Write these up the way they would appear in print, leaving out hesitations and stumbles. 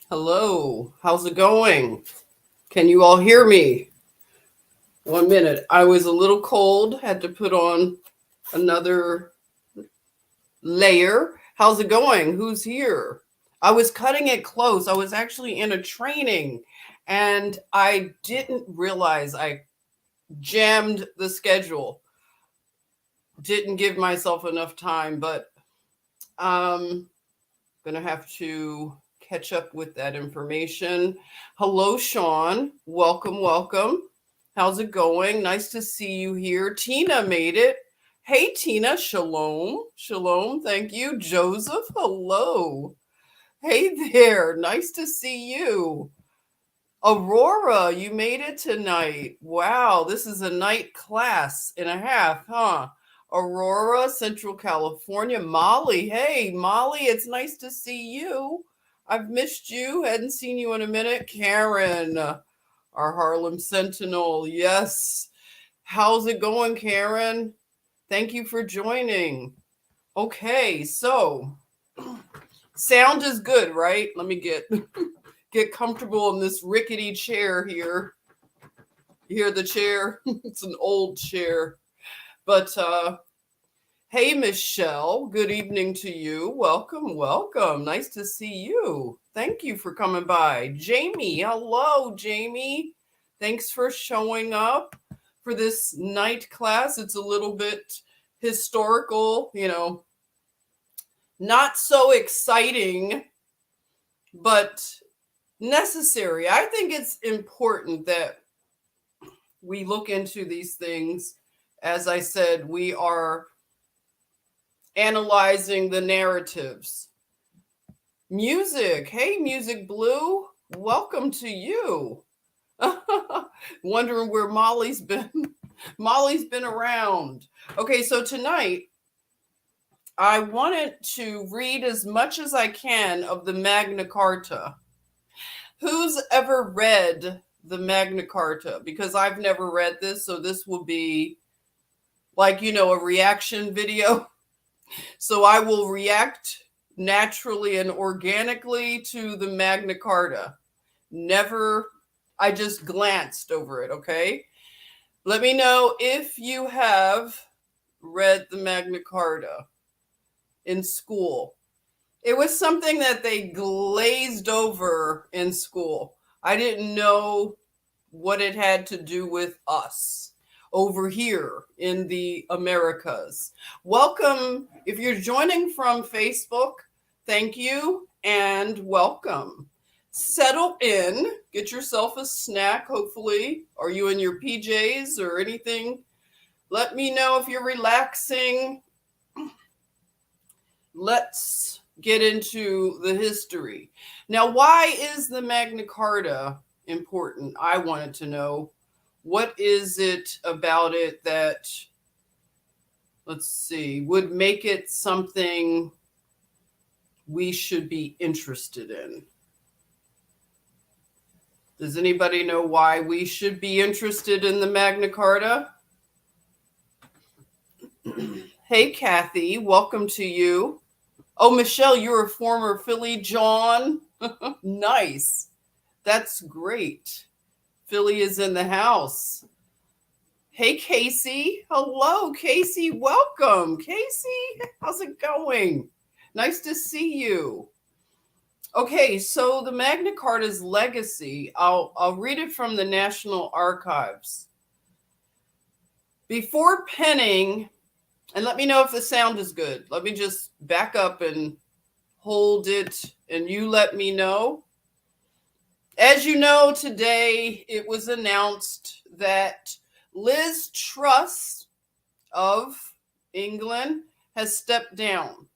Hello, how's it going? Can you all hear me? 1 minute. I was a little cold, had to put on another layer. How's it going? Who's here? I was cutting it close. I was actually in a training and I didn't realize I jammed the schedule. Didn't give myself enough time, but I'm gonna have to catch up with that information. Hello, Sean. Welcome, welcome. How's it going? Nice to see you here. Tina made it. Hey, Tina. Shalom. Shalom. Thank you. Joseph. Hello. Hey there. Nice to see you. Aurora, you made it tonight. Wow. This is a night class and a half, huh? Aurora, Central California. Molly. Hey, Molly. It's nice to see you. I've missed you. Hadn't seen you in a minute. Karen, our Harlem Sentinel. Yes. How's it going, Karen? Thank you for joining. Okay, so sound is good, right? Let me get comfortable in this rickety chair here. You hear the chair? It's an old chair. But hey, Michelle, good evening to you. Welcome, welcome. Nice to see you. Thank you for coming by. Jamie, hello, Jamie. Thanks for showing up for this night class. It's a little bit historical, not so exciting, but necessary. I think it's important that we look into these things. As I said, we are analyzing the narratives. Music. Hey, Music Blue. Welcome to you. Wondering where Molly's been. Molly's been around. Okay, so tonight I wanted to read as much as I can of the Magna Carta. Who's ever read the Magna Carta? Because I've never read this, so this will be like, a reaction video. So I will react naturally and organically to the Magna Carta. I just glanced over it, okay? Let me know if you have read the Magna Carta in school. It was something that they glazed over in school. I didn't know what it had to do with us over here in the Americas. Welcome. If you're joining from Facebook, thank you and welcome. Settle in, get yourself a snack, hopefully. Are you in your PJs or anything? Let me know if you're relaxing. Let's get into the history. Now, why is the Magna Carta important? I wanted to know. What is it about it that, let's see, would make it something we should be interested in? Does anybody know why we should be interested in the Magna Carta? Hey, Kathy, welcome to you. Oh, Michelle, you're a former Philly John. Nice. That's great. Philly is in the house. Hey, Casey. Hello, Casey. Welcome. Casey, how's it going? Nice to see you. Okay, so the Magna Carta's legacy, I'll read it from the National Archives. Before penning, and let me know if the sound is good. Let me just back up and hold it, and you let me know. As you know, today it was announced that Liz Truss of England has stepped down.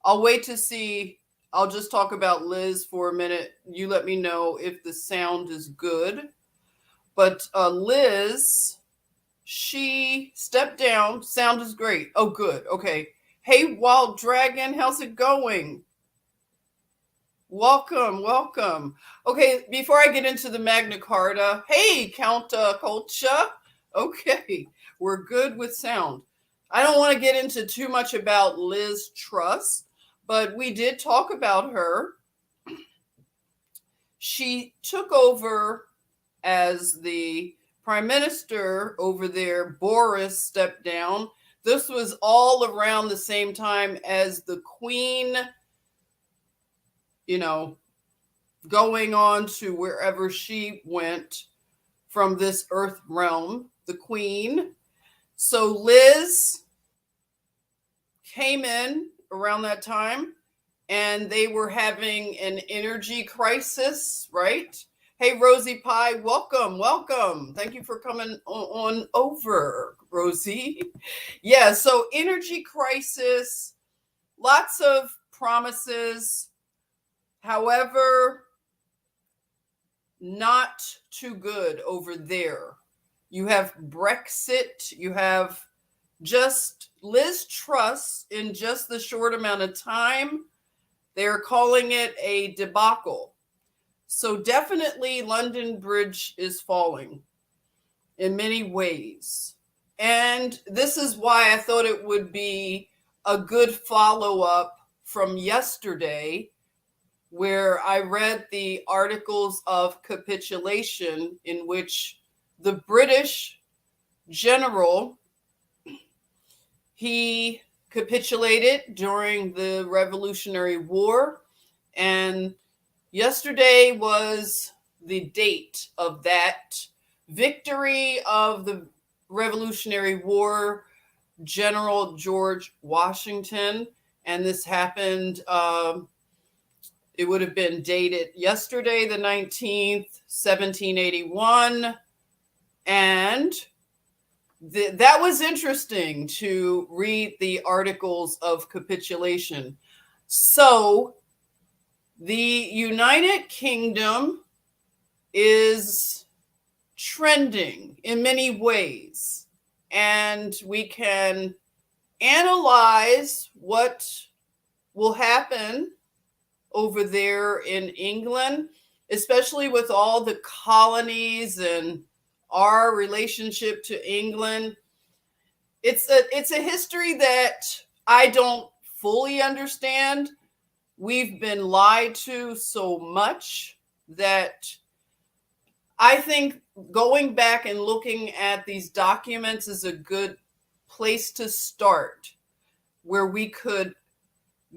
I'll wait to see. I'll just talk about Liz for a minute. You let me know if the sound is good. But Liz, she stepped down. Sound is great. Oh, good. Okay. Hey, Wild Dragon, how's it going? Welcome, welcome. Okay, before I get into the Magna Carta, hey, Count Colcha. Okay, we're good with sound. I don't want to get into too much about Liz Truss, but we did talk about her. She took over as the prime minister over there. Boris stepped down. This was all around the same time as the Queen, going on to wherever she went from this earth realm, the Queen. So Liz came in around that time, and they were having an energy crisis, right? Hey, Rosie Pie, welcome, welcome. Thank you for coming on over, Rosie. Yeah, so energy crisis, lots of promises. However, not too good over there. You have Brexit, you have just Liz Truss in just the short amount of time. They're calling it a debacle. So definitely London Bridge is falling in many ways. And this is why I thought it would be a good follow-up from yesterday, where I read the articles of capitulation in which the British general, he capitulated during the Revolutionary War. And yesterday was the date of that victory of the Revolutionary War, General George Washington. And this happened, it would have been dated yesterday, the 19th, 1781. And that was interesting to read the articles of capitulation. So the United Kingdom is trending in many ways, and we can analyze what will happen over there in England, especially with all the colonies and our relationship to England. It's a history that I don't fully understand. We've been lied to so much that I think going back and looking at these documents is a good place to start, where we could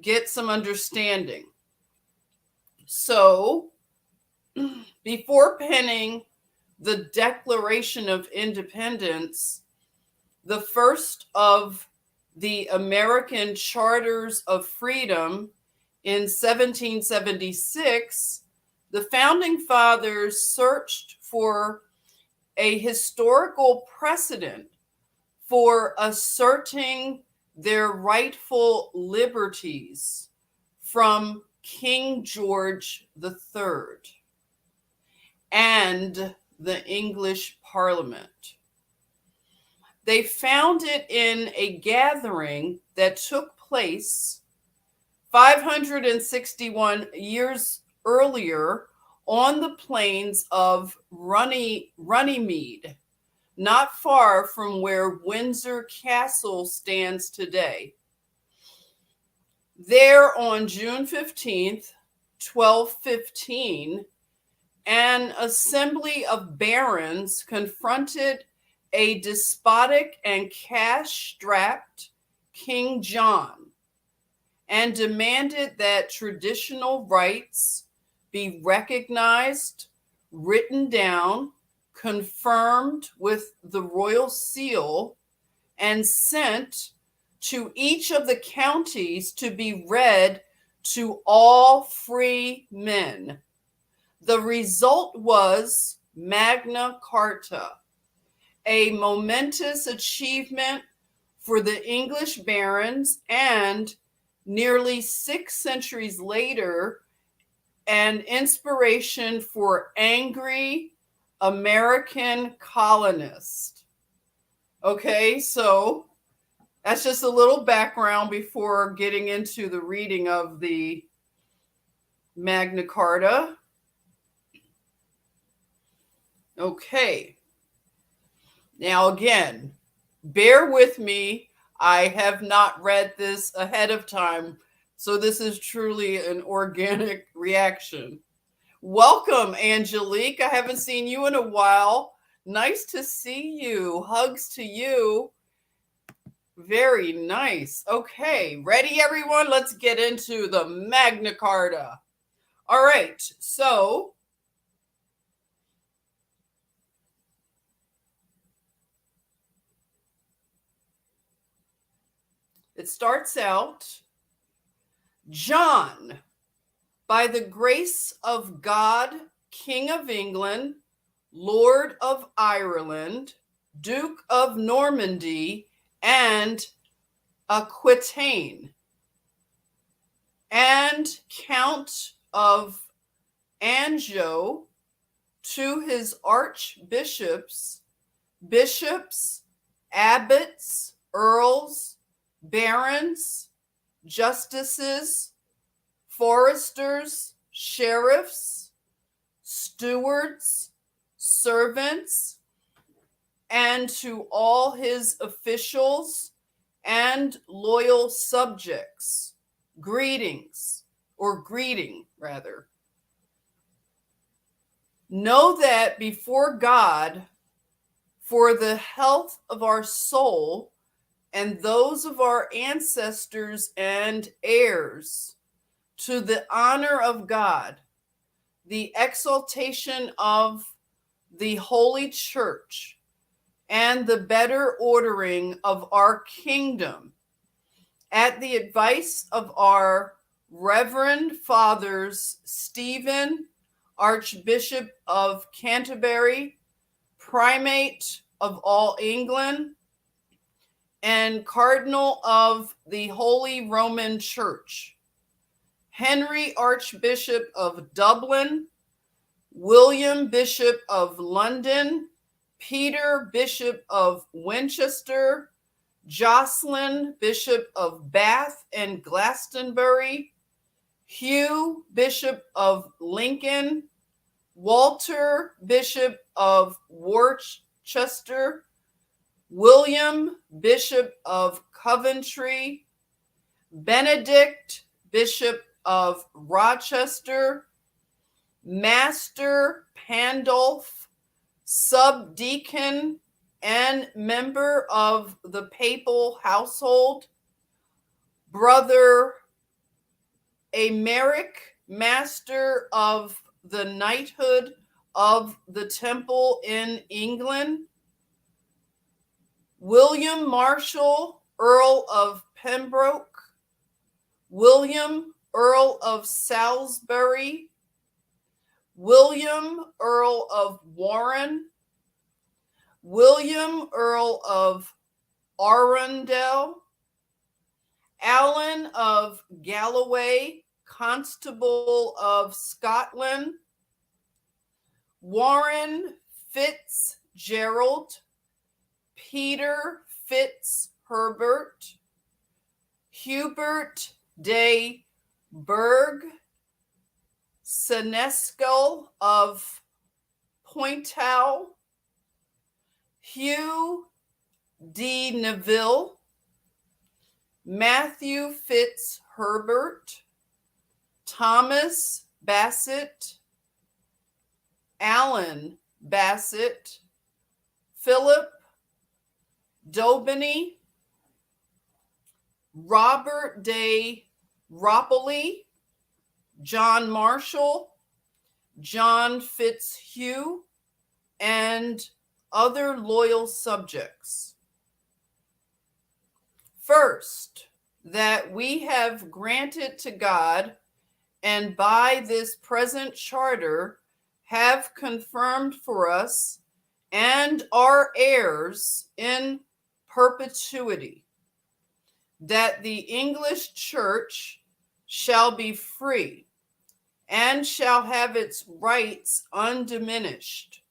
get some understanding. So, before penning the Declaration of Independence, the first of the American Charters of Freedom in 1776, the Founding Fathers searched for a historical precedent for asserting their rightful liberties from King George III and the English Parliament. They found it in a gathering that took place 561 years earlier on the plains of Runnymede. not far from where Windsor Castle stands today. There on June 15th, 1215, an assembly of barons confronted a despotic and cash-strapped King John and demanded that traditional rights be recognized, written down, confirmed with the royal seal, and sent to each of the counties to be read to all free men. The result was Magna Carta, a momentous achievement for the English barons, and nearly 6 centuries later, an inspiration for angry American colonists. Okay, so that's just a little background before getting into the reading of the Magna Carta. Okay. Now, again, bear with me. I have not read this ahead of time, so this is truly an organic reaction. Welcome, Angelique. I haven't seen you in a while. Nice to see you. Hugs to you. Very nice. Okay, ready, everyone? Let's get into the Magna Carta. All right, so it starts out, John, by the grace of God, King of England, Lord of Ireland, Duke of Normandy, and Aquitaine, and Count of Anjou, to his archbishops, bishops, abbots, earls, barons, justices, foresters, sheriffs, stewards, servants, and to all his officials and loyal subjects, greetings, or greeting rather. Know that before God, for the health of our soul and those of our ancestors and heirs, to the honor of God, the exaltation of the Holy Church, and the better ordering of our kingdom, at the advice of our Reverend Fathers Stephen, Archbishop of Canterbury, Primate of all England, and Cardinal of the Holy Roman Church, Henry, Archbishop of Dublin, William, Bishop of London, Peter, Bishop of Winchester, Jocelyn, Bishop of Bath and Glastonbury, Hugh, Bishop of Lincoln, Walter, Bishop of Worcester, William, Bishop of Coventry, Benedict, Bishop of Rochester, Master Pandulph, subdeacon and member of the papal household, Brother Emeric, master of the knighthood of the Temple in England, William Marshall, Earl of Pembroke, William, Earl of Salisbury, William, Earl of Warren, William, Earl of Arundel, Alan of Galloway, Constable of Scotland, Warren Fitzgerald, Peter Fitzherbert, Hubert de Burgh, Seneschal of Pointow, Hugh D. Neville, Matthew Fitz Herbert, Thomas Bassett, Alan Bassett, Philip Daubeny, Robert de Ropoli, John Marshall, John Fitzhugh, and other loyal subjects. First, that we have granted to God, and by this present charter have confirmed for us and our heirs in perpetuity, that the English Church shall be free and shall have its rights undiminished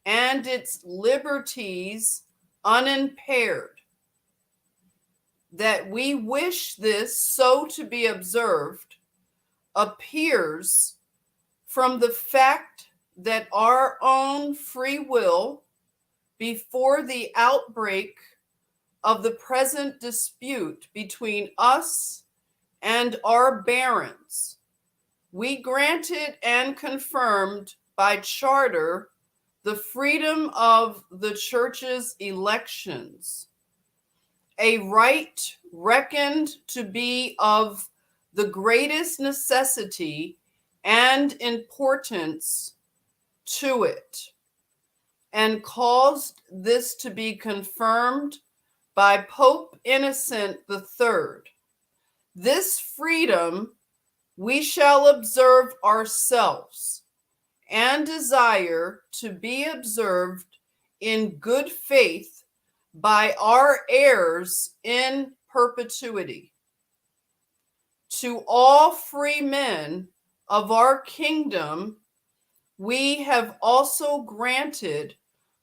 and its liberties unimpaired, that we wish this so to be observed appears from the fact that our own free will, before the outbreak of the present dispute between us and our barons, we granted and confirmed by charter the freedom of the church's elections, a right reckoned to be of the greatest necessity and importance to it, and caused this to be confirmed by Pope Innocent III. This freedom we shall observe ourselves, and desire to be observed in good faith by our heirs in perpetuity. To all free men of our kingdom we have also granted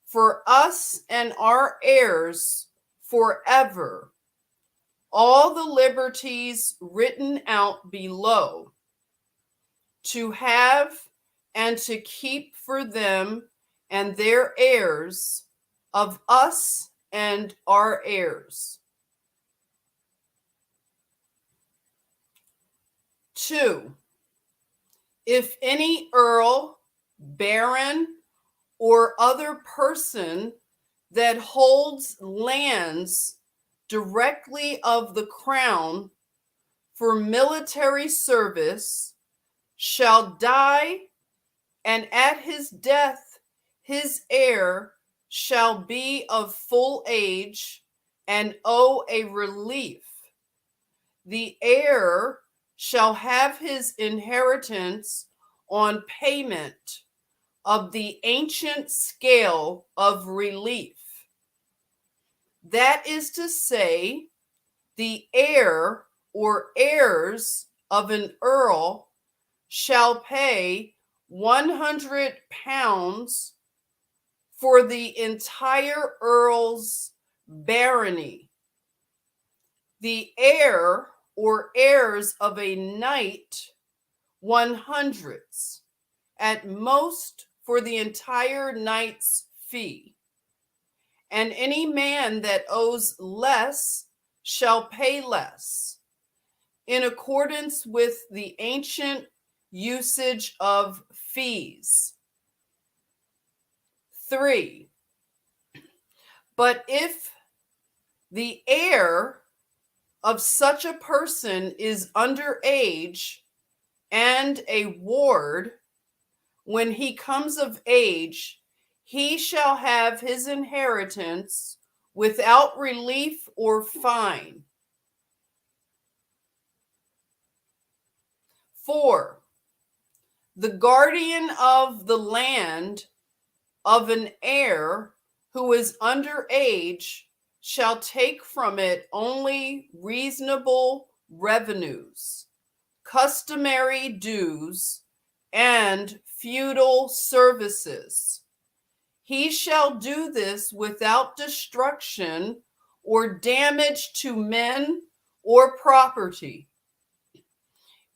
for us and our heirs forever all the liberties written out below, to have and to keep for them and their heirs, of us and our heirs. 2. If any earl, baron, or other person that holds lands directly of the crown for military service shall die, and at his death his heir shall be of full age and owe a relief, the heir shall have his inheritance on payment of the ancient scale of relief. That is to say, the heir or heirs of an earl shall pay £100 for the entire earl's barony. The heir or heirs of a knight, 100, at most for the entire knight's fee. And any man that owes less shall pay less, in accordance with the ancient usage of fees. 3. But if the heir of such a person is under age and a ward, when he comes of age, he shall have his inheritance without relief or fine. 4. The guardian of the land of an heir who is under age shall take from it only reasonable revenues, customary dues, and feudal services. He shall do this without destruction or damage to men or property.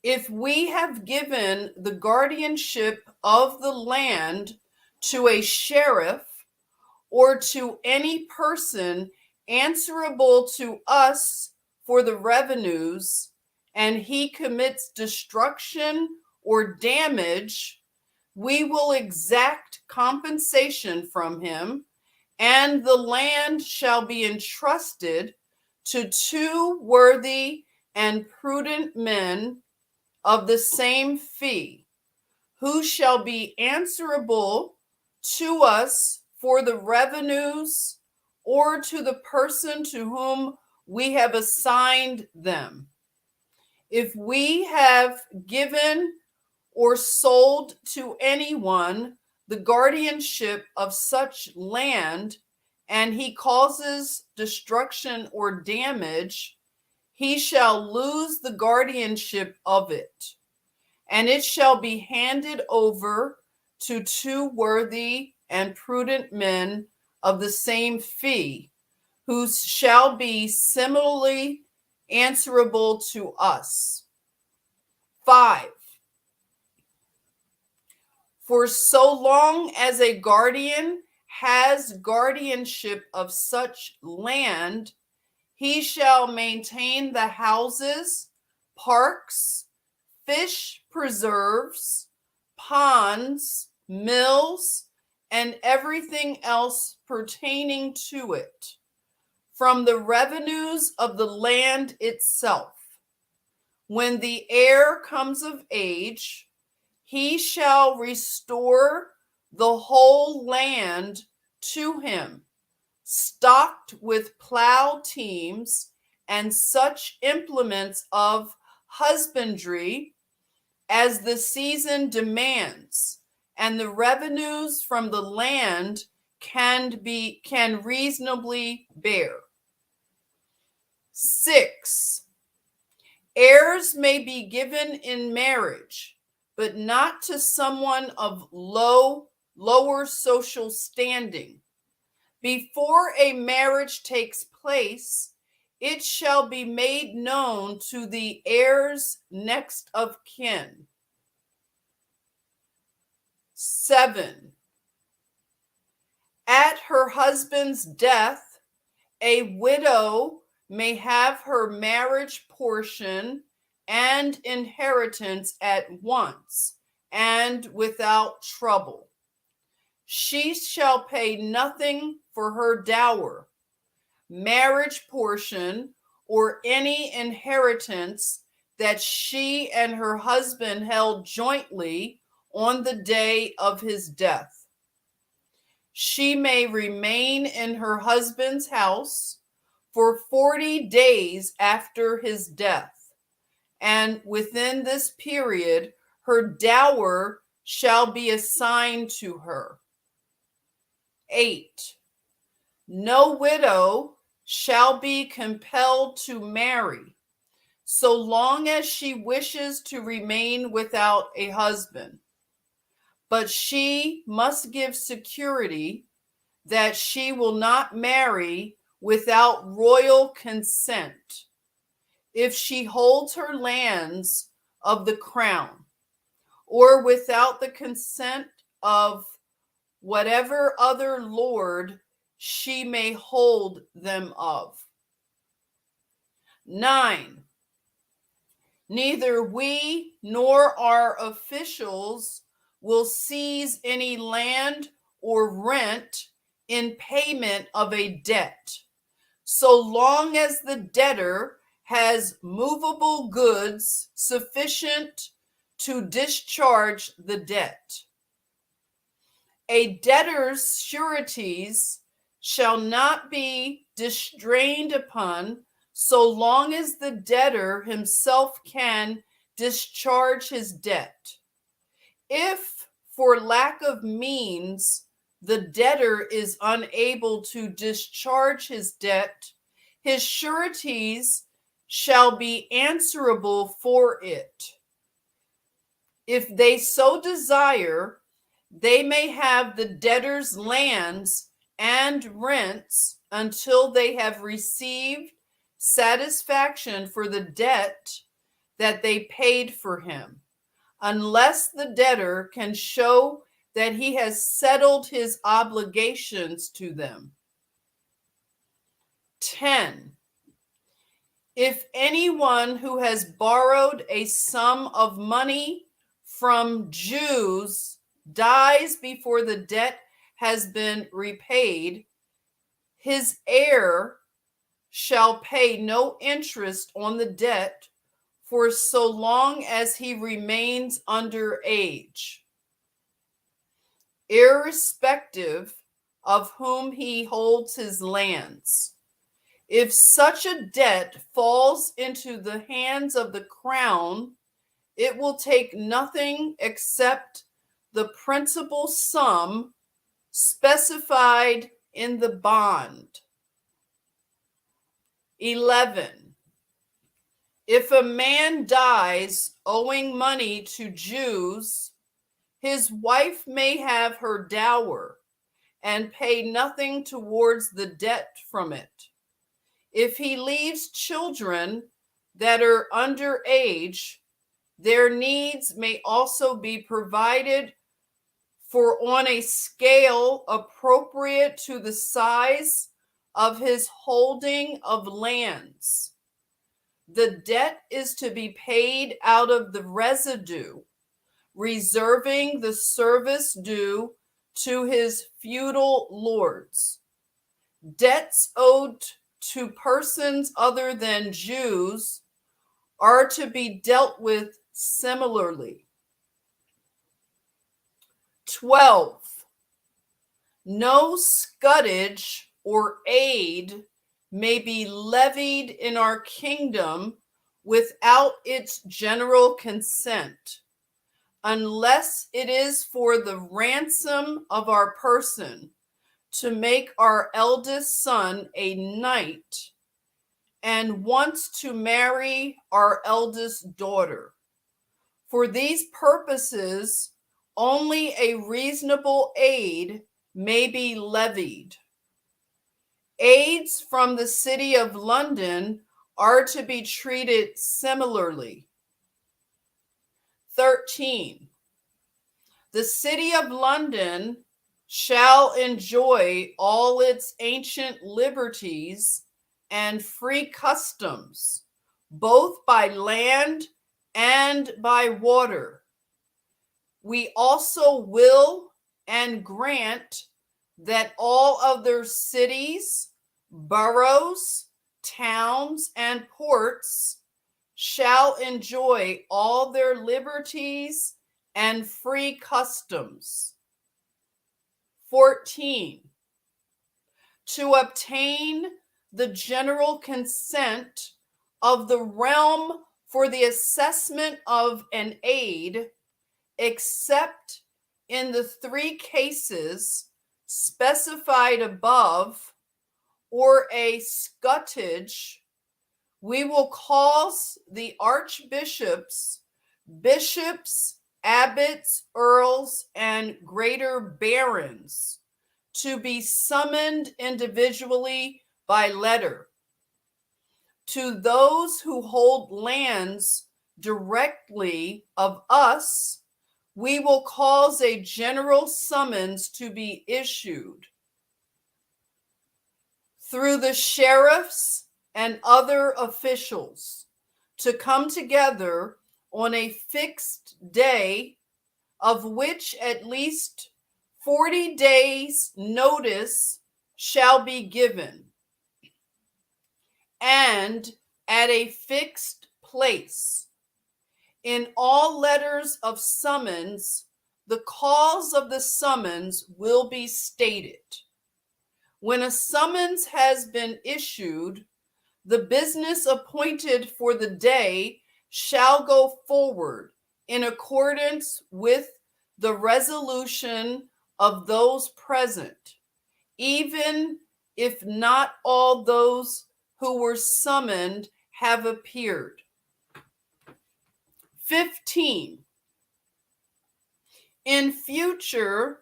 If we have given the guardianship of the land to a sheriff or to any person answerable to us for the revenues, and he commits destruction or damage, we will exact compensation from him, and the land shall be entrusted to 2 worthy and prudent men of the same fee, who shall be answerable to us for the revenues or to the person to whom we have assigned them. If we have given or sold to anyone the guardianship of such land, and he causes destruction or damage, he shall lose the guardianship of it, and it shall be handed over to 2 worthy and prudent men of the same fee, who shall be similarly answerable to us. 5. For so long as a guardian has guardianship of such land, he shall maintain the houses, parks, fish preserves, ponds, mills, and everything else pertaining to it, from the revenues of the land itself. When the heir comes of age, he shall restore the whole land to him, stocked with plow teams and such implements of husbandry as the season demands, and the revenues from the land can reasonably bear. 6. Heirs may be given in marriage, but not to someone of lower social standing. Before a marriage takes place, it shall be made known to the heirs next of kin. 7. At her husband's death, a widow may have her marriage portion and inheritance at once and without trouble. She shall pay nothing for her dower, marriage portion, or any inheritance that she and her husband held jointly on the day of his death. She may remain in her husband's house for 40 days after his death, and within this period her dower shall be assigned to her. 8. No widow shall be compelled to marry so long as she wishes to remain without a husband, but she must give security that she will not marry without royal consent if she holds her lands of the crown, or without the consent of whatever other lord she may hold them of. 9. Neither we nor our officials will seize any land or rent in payment of a debt, so long as the debtor has movable goods sufficient to discharge the debt. A debtor's sureties shall not be distrained upon so long as the debtor himself can discharge his debt. If, for lack of means, the debtor is unable to discharge his debt, his sureties shall be answerable for it. If they so desire, they may have the debtor's lands and rents until they have received satisfaction for the debt that they paid for him, unless the debtor can show that he has settled his obligations to them. 10. If anyone who has borrowed a sum of money from Jews dies before the debt has been repaid, his heir shall pay no interest on the debt for so long as he remains under age, irrespective of whom he holds his lands. If such a debt falls into the hands of the crown, it will take nothing except the principal sum specified in the bond. 11. If a man dies owing money to Jews, his wife may have her dower and pay nothing towards the debt from it. If he leaves children that are under age, their needs may also be provided for on a scale appropriate to the size of his holding of lands. The debt is to be paid out of the residue, reserving the service due to his feudal lords. Debts owed to persons other than Jews are to be dealt with similarly. 12. No scutage or aid may be levied in our kingdom without its general consent, unless it is for the ransom of our person, to make our eldest son a knight, and wants to marry our eldest daughter. For these purposes, only a reasonable aid may be levied. Aids from the City of London are to be treated similarly. 13. The City of London shall enjoy all its ancient liberties and free customs, both by land and by water. We also will and grant that all other cities, boroughs, towns, and ports shall enjoy all their liberties and free customs. 14. To obtain the general consent of the realm for the assessment of an aid, except in the 3 cases specified above, or a scutage, we will cause the archbishops, bishops, abbots, earls, and greater barons to be summoned individually by letter. To those who hold lands directly of us, we will cause a general summons to be issued through the sheriffs and other officials to come together on a fixed day, of which at least 40 days' notice shall be given, and at a fixed place. In all letters of summons, the cause of the summons will be stated. When a summons has been issued, the business appointed for the day shall go forward in accordance with the resolution of those present, even if not all those who were summoned have appeared. 15. In future,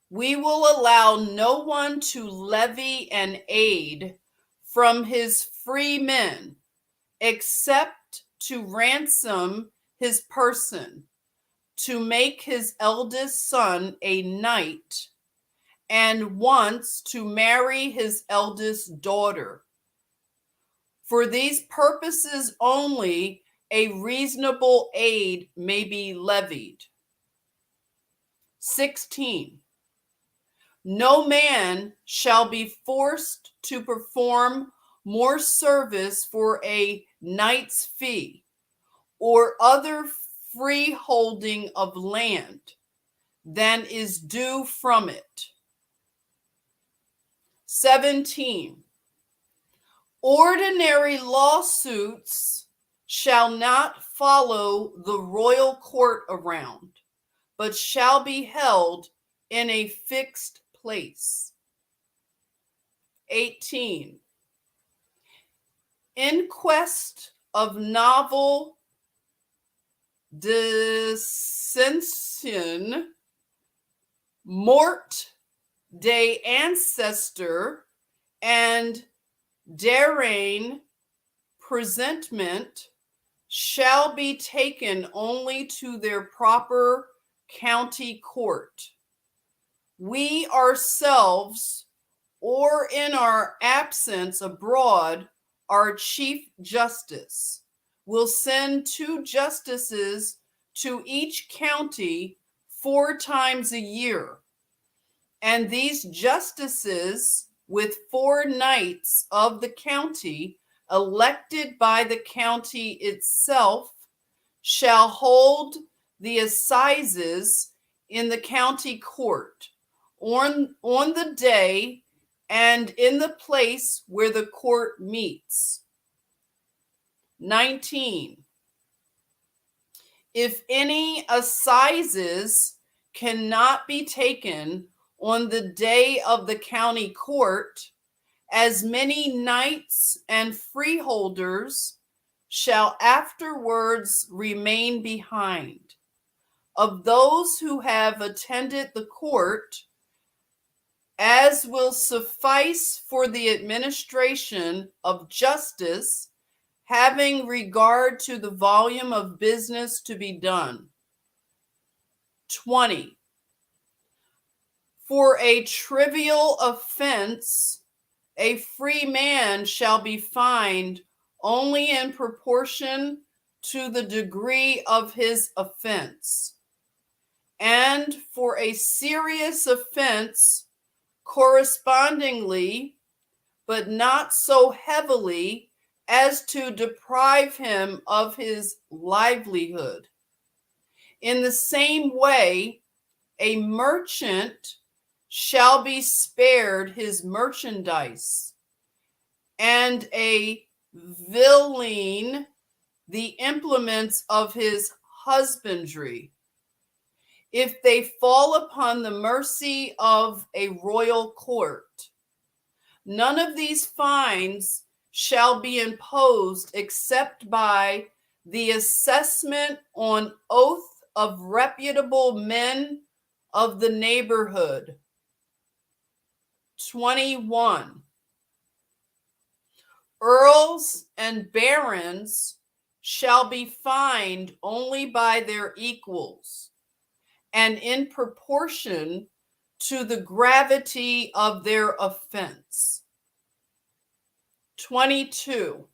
we will allow no one to levy an aid from his free men, except to ransom his person, to make his eldest son a knight, and once to marry his eldest daughter. For these purposes only, a reasonable aid may be levied. 16. No man shall be forced to perform more service for a knight's fee or other freeholding of land than is due from it. 17. Ordinary lawsuits shall not follow the royal court around, but shall be held in a fixed place. 18. Inquest of novel dissension, mort de ancestor, and darrein presentment shall be taken only to their proper county court. We ourselves, or in our absence abroad, our Chief Justice will send 2 justices to each county 4 times a year, and these justices, with 4 knights of the county elected by the county itself, shall hold the assizes in the county court on the day and in the place where the court meets. 19. If any assizes cannot be taken on the day of the county court, as many knights and freeholders shall afterwards remain behind. Of those who have attended the court, as will suffice for the administration of justice, having regard to the volume of business to be done. 20. For a trivial offense, a free man shall be fined only in proportion to the degree of his offense, and for a serious offense, correspondingly, but not so heavily as to deprive him of his livelihood. In the same way, a merchant shall be spared his merchandise, and a villein the implements of his husbandry, if they fall upon the mercy of a royal court. None of these fines shall be imposed except by the assessment on oath of reputable men of the neighborhood. 21. Earls and barons shall be fined only by their equals, and in proportion to the gravity of their offense. 22.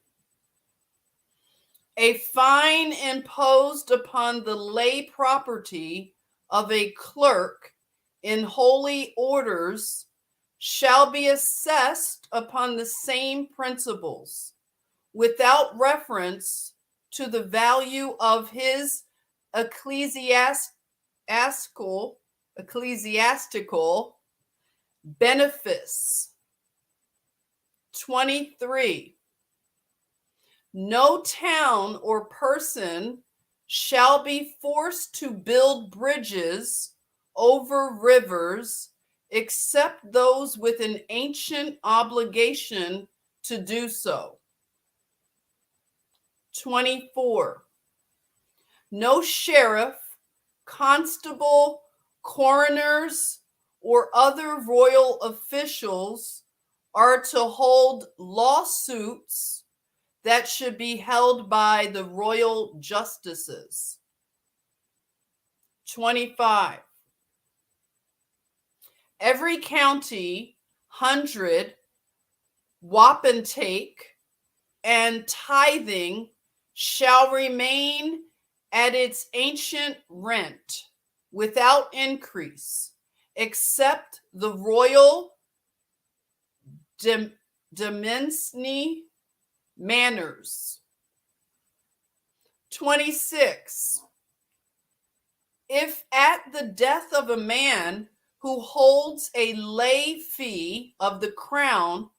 A fine imposed upon the lay property of a clerk in holy orders shall be assessed upon the same principles, without reference to the value of his ecclesiastical benefice. 23. No town or person shall be forced to build bridges over rivers except those with an ancient obligation to do so. 24. No sheriff, constable, coroners, or other royal officials are to hold lawsuits that should be held by the royal justices. 25. Every county, 100, wapentake, and tithing shall remain at its ancient rent without increase, except the royal demesne manors. 26. If at the death of a man who holds a lay fee of the crown,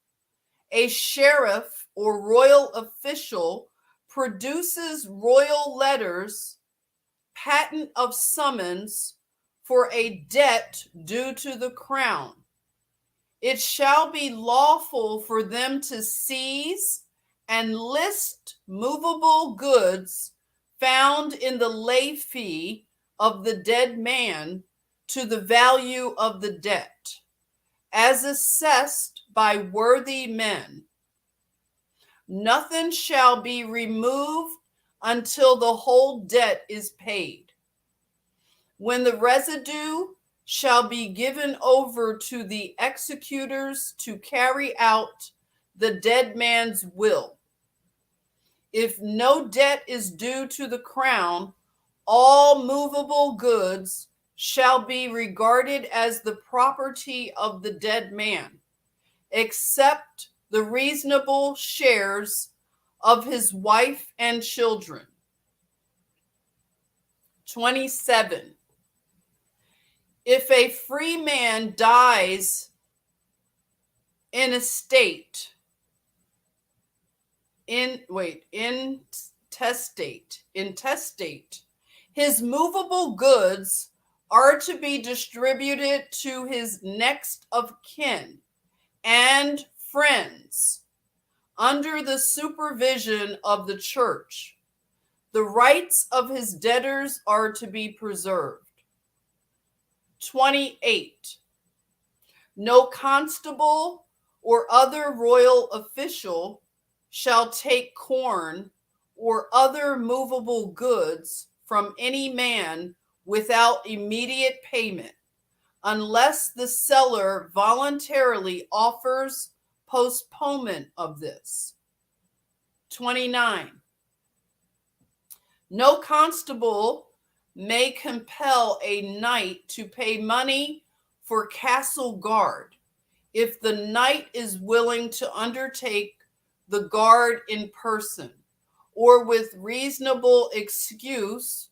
a sheriff or royal official produces royal letters, patent of summons for a debt due to the crown, it shall be lawful for them to seize and list movable goods found in the lay fee of the dead man to the value of the debt, as assessed by worthy men. Nothing shall be removed until the whole debt is paid. When the residue shall be given over to the executors to carry out the dead man's will. If no debt is due to the crown, all movable goods shall be regarded as the property of the dead man, except the reasonable shares of his wife and children. 27. If a free man dies intestate, his movable goods are to be distributed to his next of kin and friends under the supervision of the church. The rights of his debtors are to be preserved. 28. No constable or other royal official shall take corn or other movable goods from any man without immediate payment, unless the seller voluntarily offers postponement of this. 29. No constable may compel a knight to pay money for castle guard if the knight is willing to undertake the guard in person or with reasonable excuse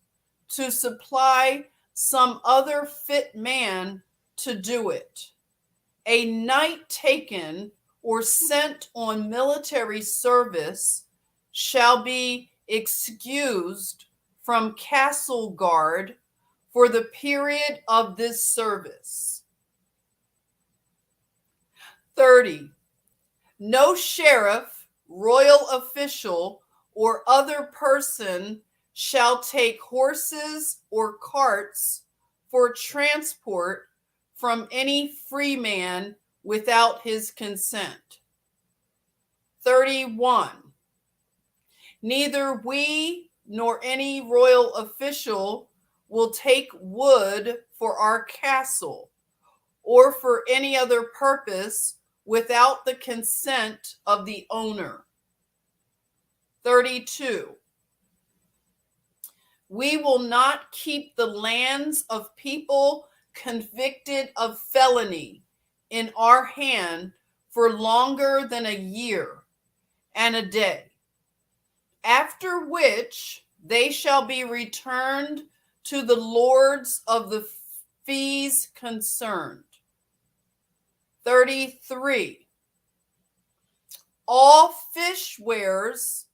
to supply some other fit man to do it. A knight taken or sent on military service shall be excused from castle guard for the period of this service. 30. No sheriff, royal official, or other person shall take horses or carts for transport from any free man without his consent. 31. Neither we nor any royal official will take wood for our castle or for any other purpose without the consent of the owner. 32. We will not keep the lands of people convicted of felony in our hand for longer than a year and a day, after which they shall be returned to the lords of the fees concerned. 33. All fish wares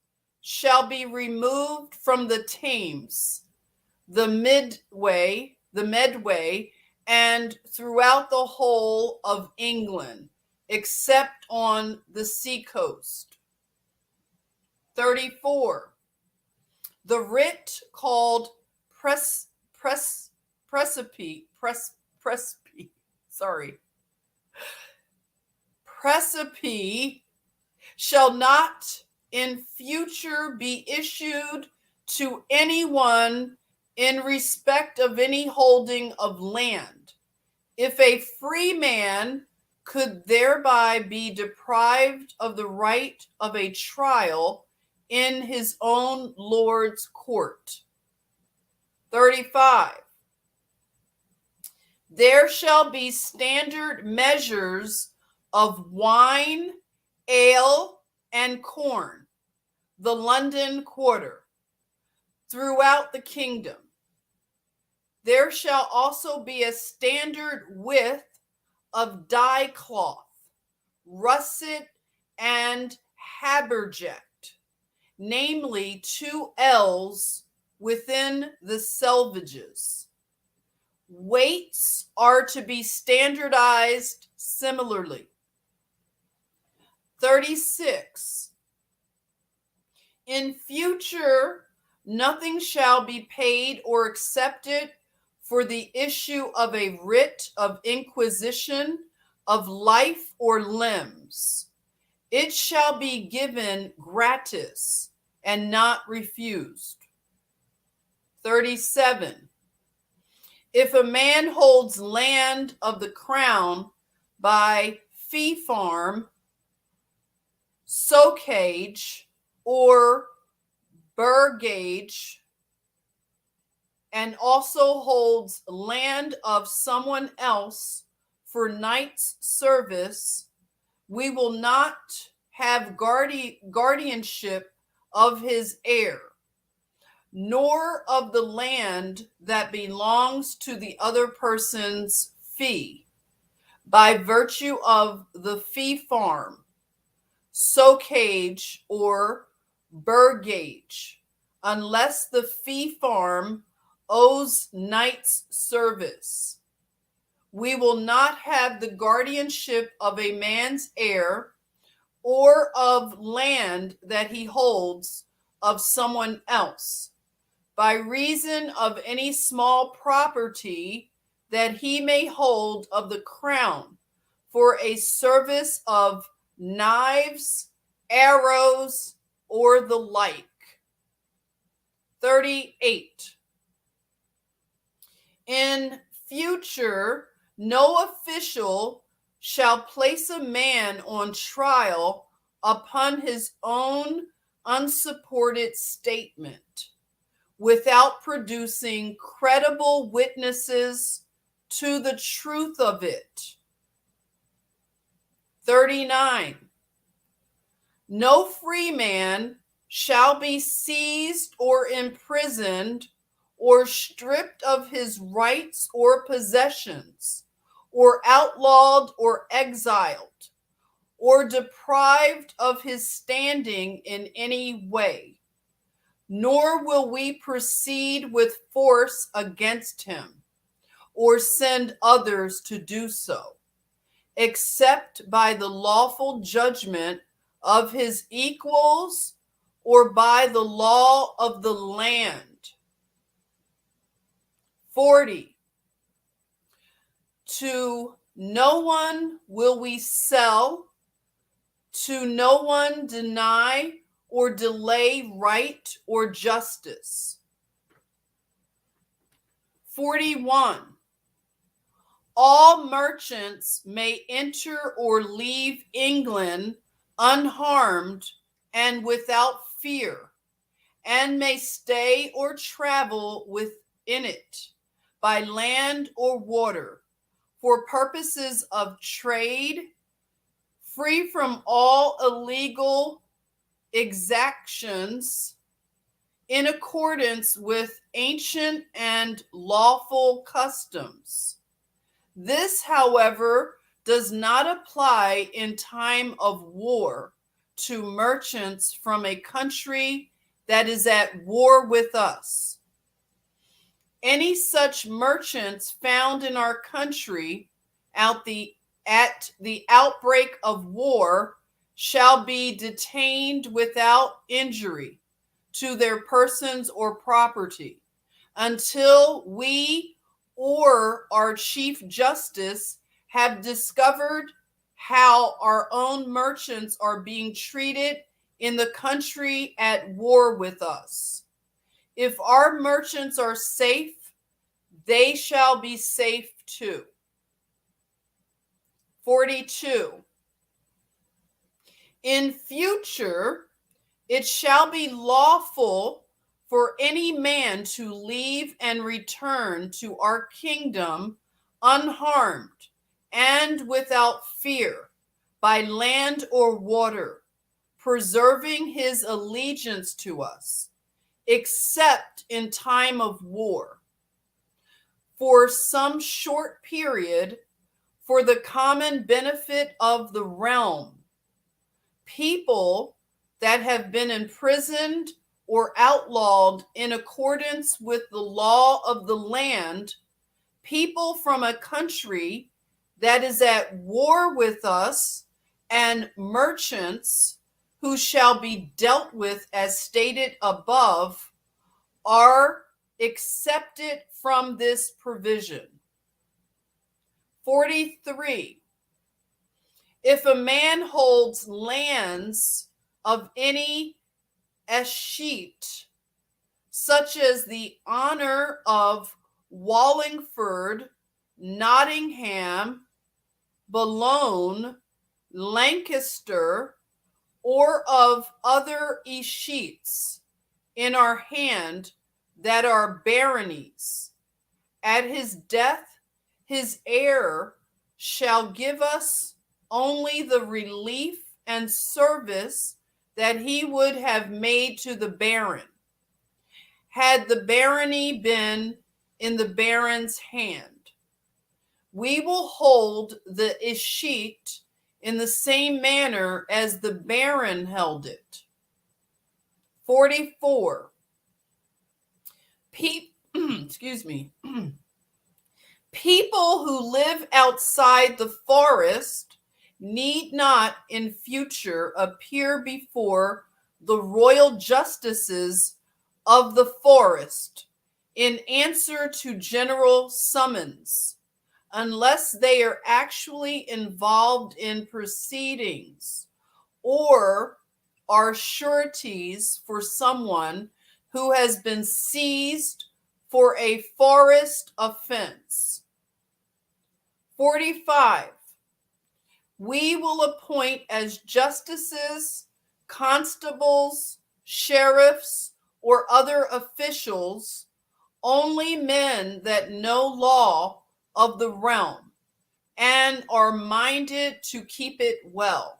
shall be removed from the Thames, the Medway, and throughout the whole of England, except on the seacoast. 34. The writ called precipice shall not in future be issued to anyone in respect of any holding of land, if a free man could thereby be deprived of the right of a trial in his own Lord's court. 35. There shall be standard measures of wine, ale, and corn, the London quarter, throughout the kingdom. There shall also be a standard width of dye cloth, russet, and haberject, namely 2 ells within the selvages. Weights are to be standardized similarly. 36. In future, nothing shall be paid or accepted for the issue of a writ of inquisition of life or limbs. It shall be given gratis and not refused. 37. If a man holds land of the crown by fee farm, socage, or burgage, and also holds land of someone else for knight's service, we will not have guardianship of his heir, nor of the land that belongs to the other person's fee, by virtue of the fee farm, socage, or burgage, unless the fee farm owes knight's service. We will not have the guardianship of a man's heir or of land that he holds of someone else, by reason of any small property that he may hold of the crown for a service of knives, arrows, or the like. 38. In future, no official shall place a man on trial upon his own unsupported statement, without producing credible witnesses to the truth of it. 39. No free man shall be seized or imprisoned or stripped of his rights or possessions, or outlawed or exiled, or deprived of his standing in any way, nor will we proceed with force against him, or send others to do so, except by the lawful judgment of his equals or by the law of the land. 40. To no one will we sell, to no one deny or delay right or justice. 41. All merchants may enter or leave England unharmed and without fear, and may stay or travel within it by land or water for purposes of trade, free from all illegal exactions, in accordance with ancient and lawful customs. This, however, does not apply in time of war to merchants from a country that is at war with us. Any such merchants found in our country at the outbreak of war shall be detained without injury to their persons or property until we or our Chief Justice have discovered how our own merchants are being treated in the country at war with us. If our merchants are safe, they shall be safe too. 42. In future, it shall be lawful for any man to leave and return to our kingdom unharmed and without fear, by land or water, preserving his allegiance to us, except in time of war, for some short period, for the common benefit of the realm. People that have been imprisoned or outlawed in accordance with the law of the land, people from a country that is at war with us, and merchants who shall be dealt with as stated above, are accepted from this provision. 43. If a man holds lands of any escheat, such as the honor of Wallingford, Nottingham, Boulogne, Lancaster, or of other escheats in our hand that are baronies, at his death his heir shall give us only the relief and service that he would have made to the baron, had the barony been in the baron's hand. We will hold the escheat in the same manner as the baron held it. 44. Excuse me. People who live outside the forest need not in future appear before the royal justices of the forest in answer to general summons, unless they are actually involved in proceedings or are sureties for someone who has been seized for a forest offense. 45. We will appoint as justices, constables, sheriffs, or other officials only men that know law of the realm and are minded to keep it well.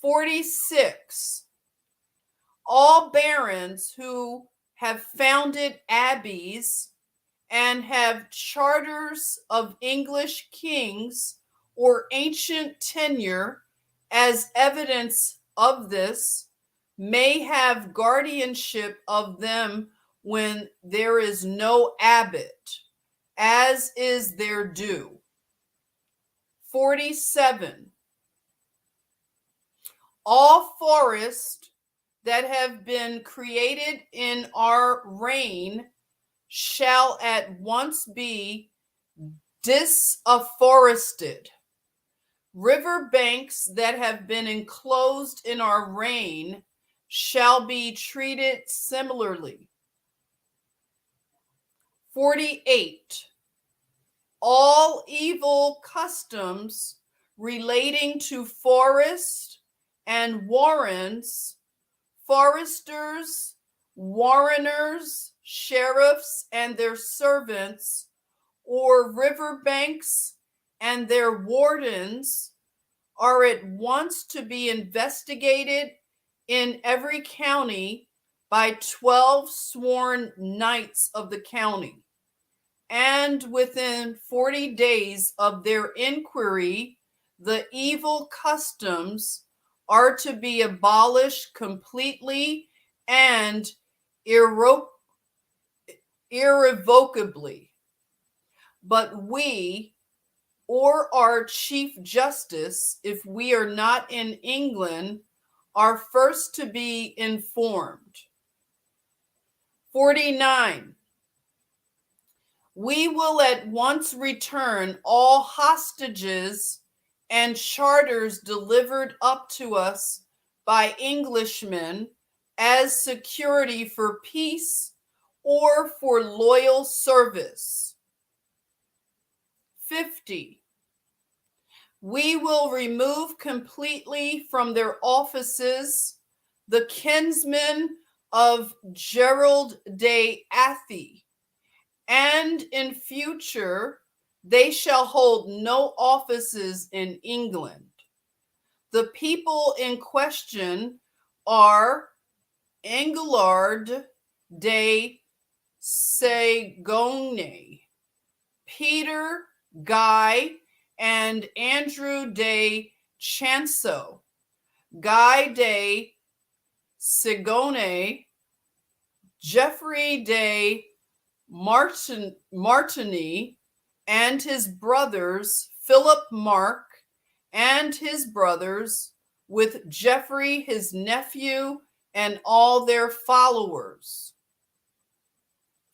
46. All barons who have founded abbeys and have charters of English kings or ancient tenure as evidence of this may have guardianship of them when there is no abbot, as is their due. 47. All forests that have been created in our reign shall at once be disafforested. River banks that have been enclosed in our reign shall be treated similarly. 48. All evil customs relating to forests and warrens, foresters, warreners, sheriffs and their servants, or river banks and their wardens, are at once to be investigated in every county by 12 sworn knights of the county, and within 40 days of their inquiry, the evil customs are to be abolished completely and irrevocably. But we, or our Chief Justice, if we are not in England, are first to be informed. 49. We will at once return all hostages and charters delivered up to us by Englishmen as security for peace or for loyal service. 50. We will remove completely from their offices the kinsmen of Gerald de Athy, and in future they shall hold no offices in England. The people in question are Engelard de Sagone, Peter, Guy, and Andrew de Chanso, Guy de Sagone, Geoffrey de Martigny, and his brothers, Philip Mark, and his brothers, with Geoffrey his nephew, and all their followers.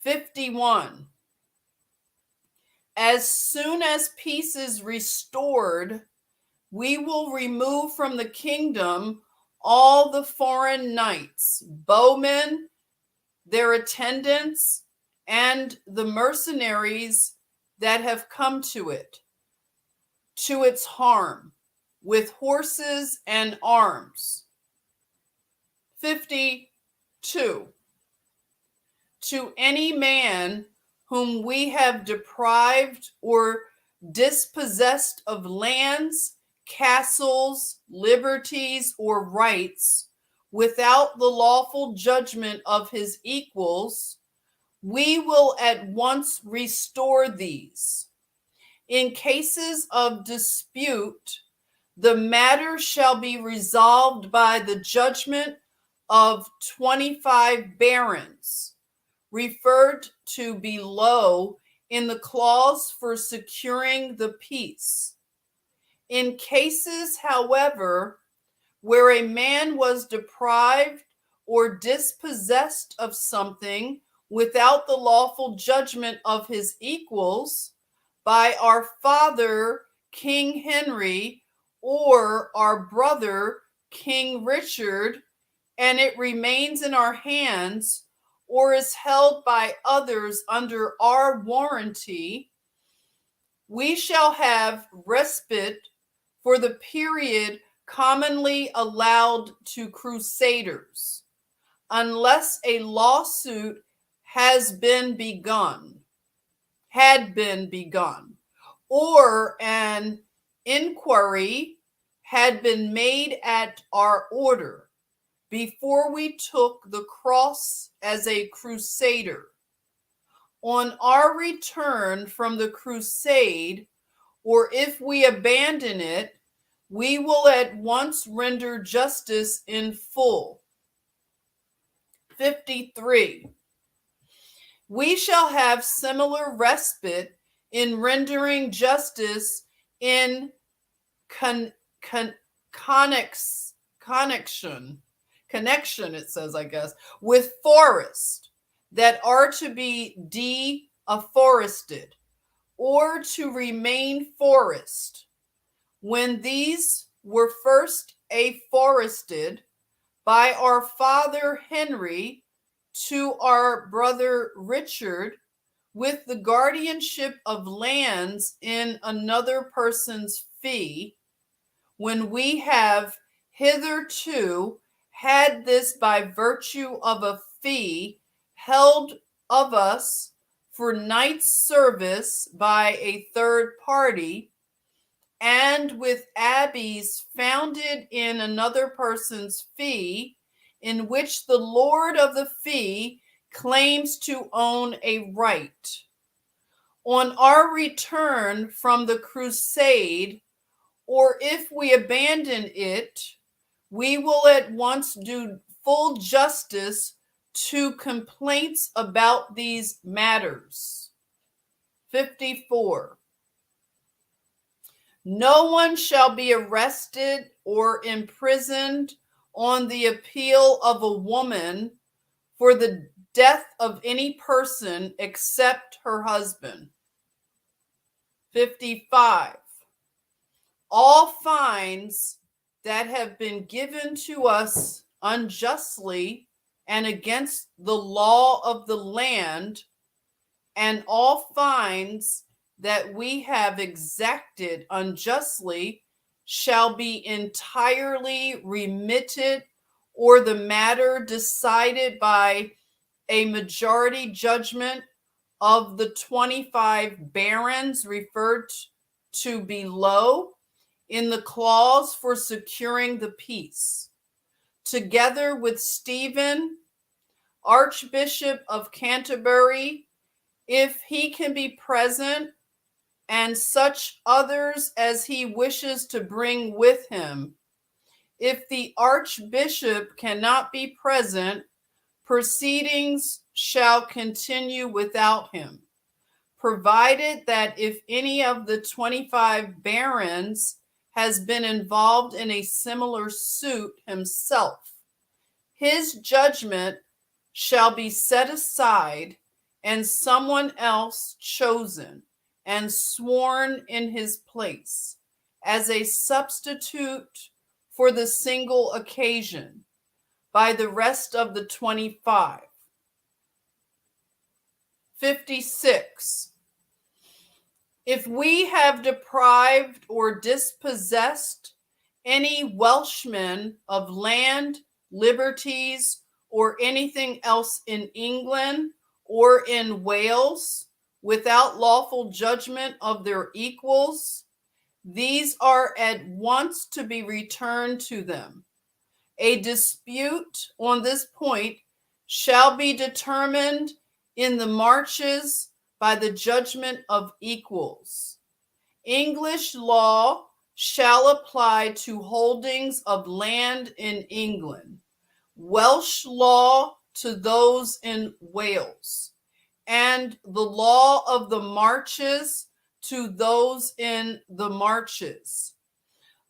51. As soon as peace is restored, we will remove from the kingdom all the foreign knights, bowmen, their attendants, and the mercenaries that have come to its harm, with horses and arms. 52. To any man whom we have deprived or dispossessed of lands, castles, liberties, or rights, without the lawful judgment of his equals, we will at once restore these. In cases of dispute, the matter shall be resolved by the judgment of 25 barons, referred to below in the clause for securing the peace. In cases, however, where a man was deprived or dispossessed of something without the lawful judgment of his equals by our father King Henry or our brother King Richard, and it remains in our hands or is held by others under our warranty, we shall have respite for the period commonly allowed to crusaders, unless a lawsuit had been begun, or an inquiry had been made at our order before we took the cross as a crusader. On our return from the crusade, or if we abandon it, we will at once render justice in full. 53. We shall have similar respite in rendering justice in connection, it says, I guess, with forests that are to be deforested or to remain forest, when these were first afforested by our father Henry to our brother Richard, with the guardianship of lands in another person's fee, when we have hitherto had this by virtue of a fee held of us for knight's service by a third party, and with abbeys founded in another person's fee, in which the lord of the fee claims to own a right. On our return from the crusade, or if we abandon it, we will at once do full justice to complaints about these matters. 54. No one shall be arrested or imprisoned on the appeal of a woman for the death of any person except her husband. 55. All fines that have been given to us unjustly and against the law of the land, and all fines that we have exacted unjustly shall be entirely remitted, or the matter decided by a majority judgment of the 25 barons referred to below in the clause for securing the peace, together with Stephen, Archbishop of Canterbury, if he can be present, and such others as he wishes to bring with him. If the Archbishop cannot be present, proceedings shall continue without him, provided that if any of the 25 barons has been involved in a similar suit himself, his judgment shall be set aside and someone else chosen and sworn in his place as a substitute for the single occasion by the rest of the 25. 56. If we have deprived or dispossessed any Welshman of land, liberties, or anything else in England or in Wales without lawful judgment of their equals, these are at once to be returned to them. A dispute on this point shall be determined in the marches by the judgment of equals. English law shall apply to holdings of land in England, Welsh law to those in Wales, and the law of the marches to those in the marches.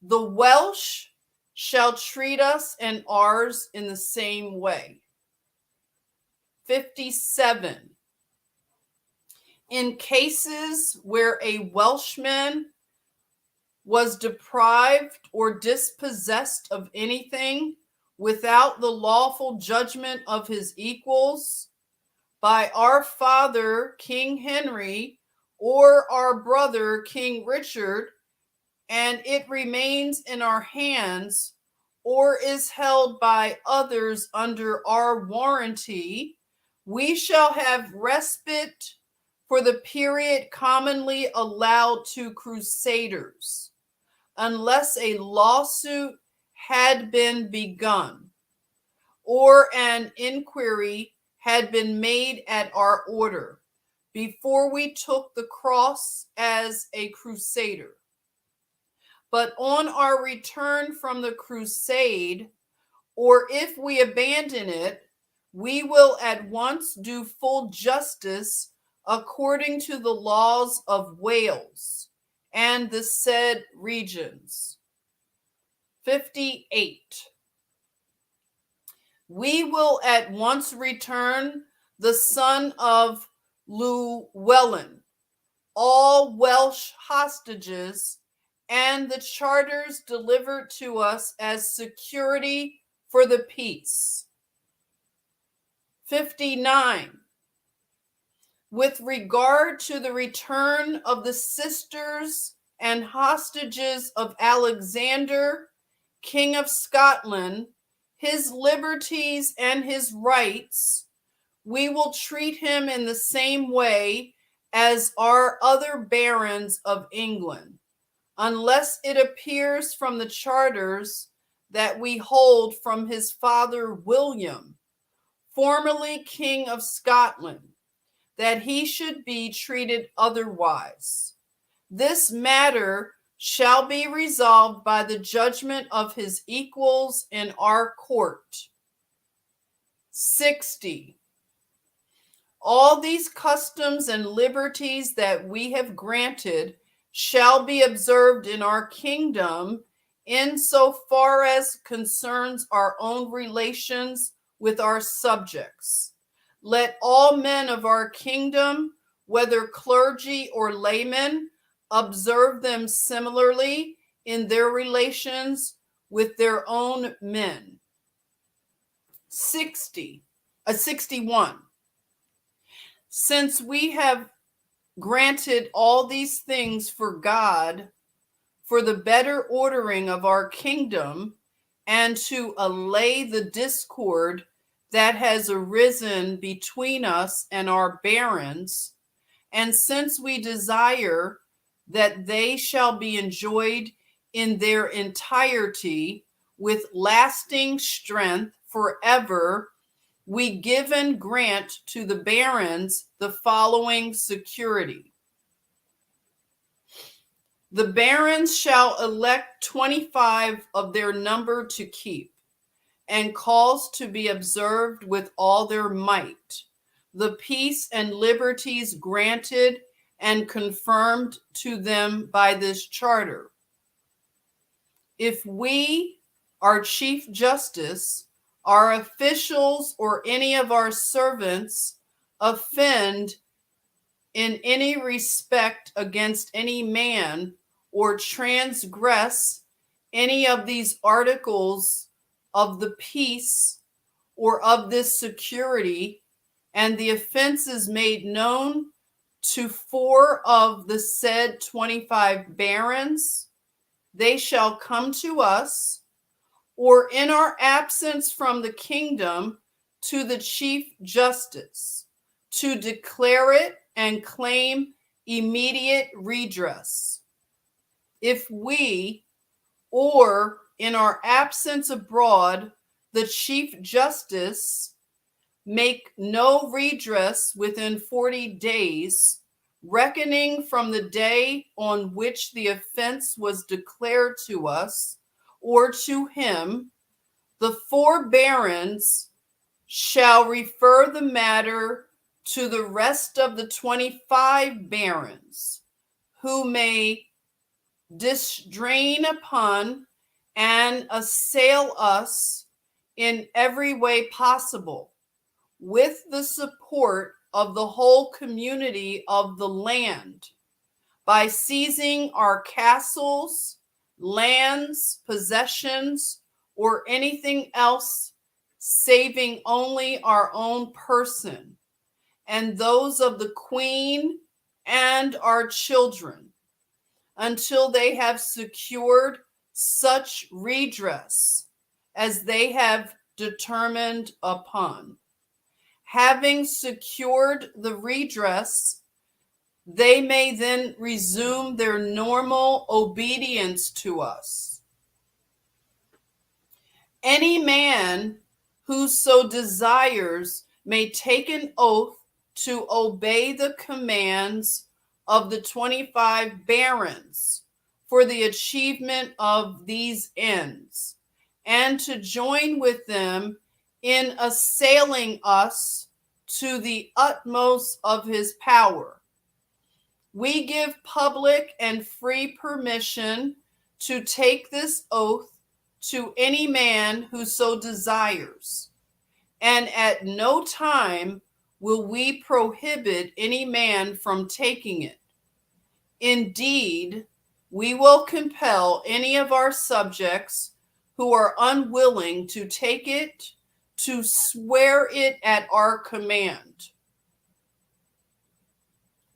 The Welsh shall treat us and ours in the same way. 57. In cases where a Welshman was deprived or dispossessed of anything without the lawful judgment of his equals by our father King Henry or our brother King Richard, and it remains in our hands or is held by others under our warranty, we shall have respite for the period commonly allowed to crusaders, unless a lawsuit had been begun or an inquiry had been made at our order before we took the cross as a crusader. But on our return from the crusade, or if we abandon it, we will at once do full justice according to the laws of Wales and the said regions. 58. We will at once return the son of Llewellyn, all Welsh hostages, and the charters delivered to us as security for the peace. 59. With regard to the return of the sisters and hostages of Alexander, King of Scotland, his liberties and his rights, we will treat him in the same way as our other barons of England, unless it appears from the charters that we hold from his father William, formerly King of Scotland, that he should be treated otherwise. This matter shall be resolved by the judgment of his equals in our court. 60. All these customs and liberties that we have granted shall be observed in our kingdom insofar as concerns our own relations with our subjects. Let all men of our kingdom, whether clergy or laymen, observe them similarly in their relations with their own men. 60. 61. Since we have granted all these things for God, for the better ordering of our kingdom, and to allay the discord that has arisen between us and our barons, and since we desire that they shall be enjoyed in their entirety with lasting strength forever, we give and grant to the barons the following security. The barons shall elect 25 of their number to keep, and cause to be observed with all their might, the peace and liberties granted and confirmed to them by this charter. If we, our Chief Justice, our officials, or any of our servants offend in any respect against any man, or transgress any of these articles of the peace or of this security, and the offense is made known to 4 of the said 25 barons, they shall come to us, or in our absence from the kingdom, to the Chief Justice, to declare it and claim immediate redress. If we, or in our absence abroad, the Chief Justice, make no redress within 40 days, reckoning from the day on which the offense was declared to us or to him, the 4 barons shall refer the matter to the rest of the 25 barons, who may distrain upon and assail us in every way possible, with the support of the whole community of the land, by seizing our castles, lands, possessions, or anything else, saving only our own person and those of the queen and our children, until they have secured such redress as they have determined upon. Having secured the redress, they may then resume their normal obedience to us. Any man who so desires may take an oath to obey the commands of the 25 barons for the achievement of these ends, and to join with them in assailing us to the utmost of his power. We give public and free permission to take this oath to any man who so desires, and at no time will we prohibit any man from taking it. Indeed, we will compel any of our subjects who are unwilling to take it to swear it at our command.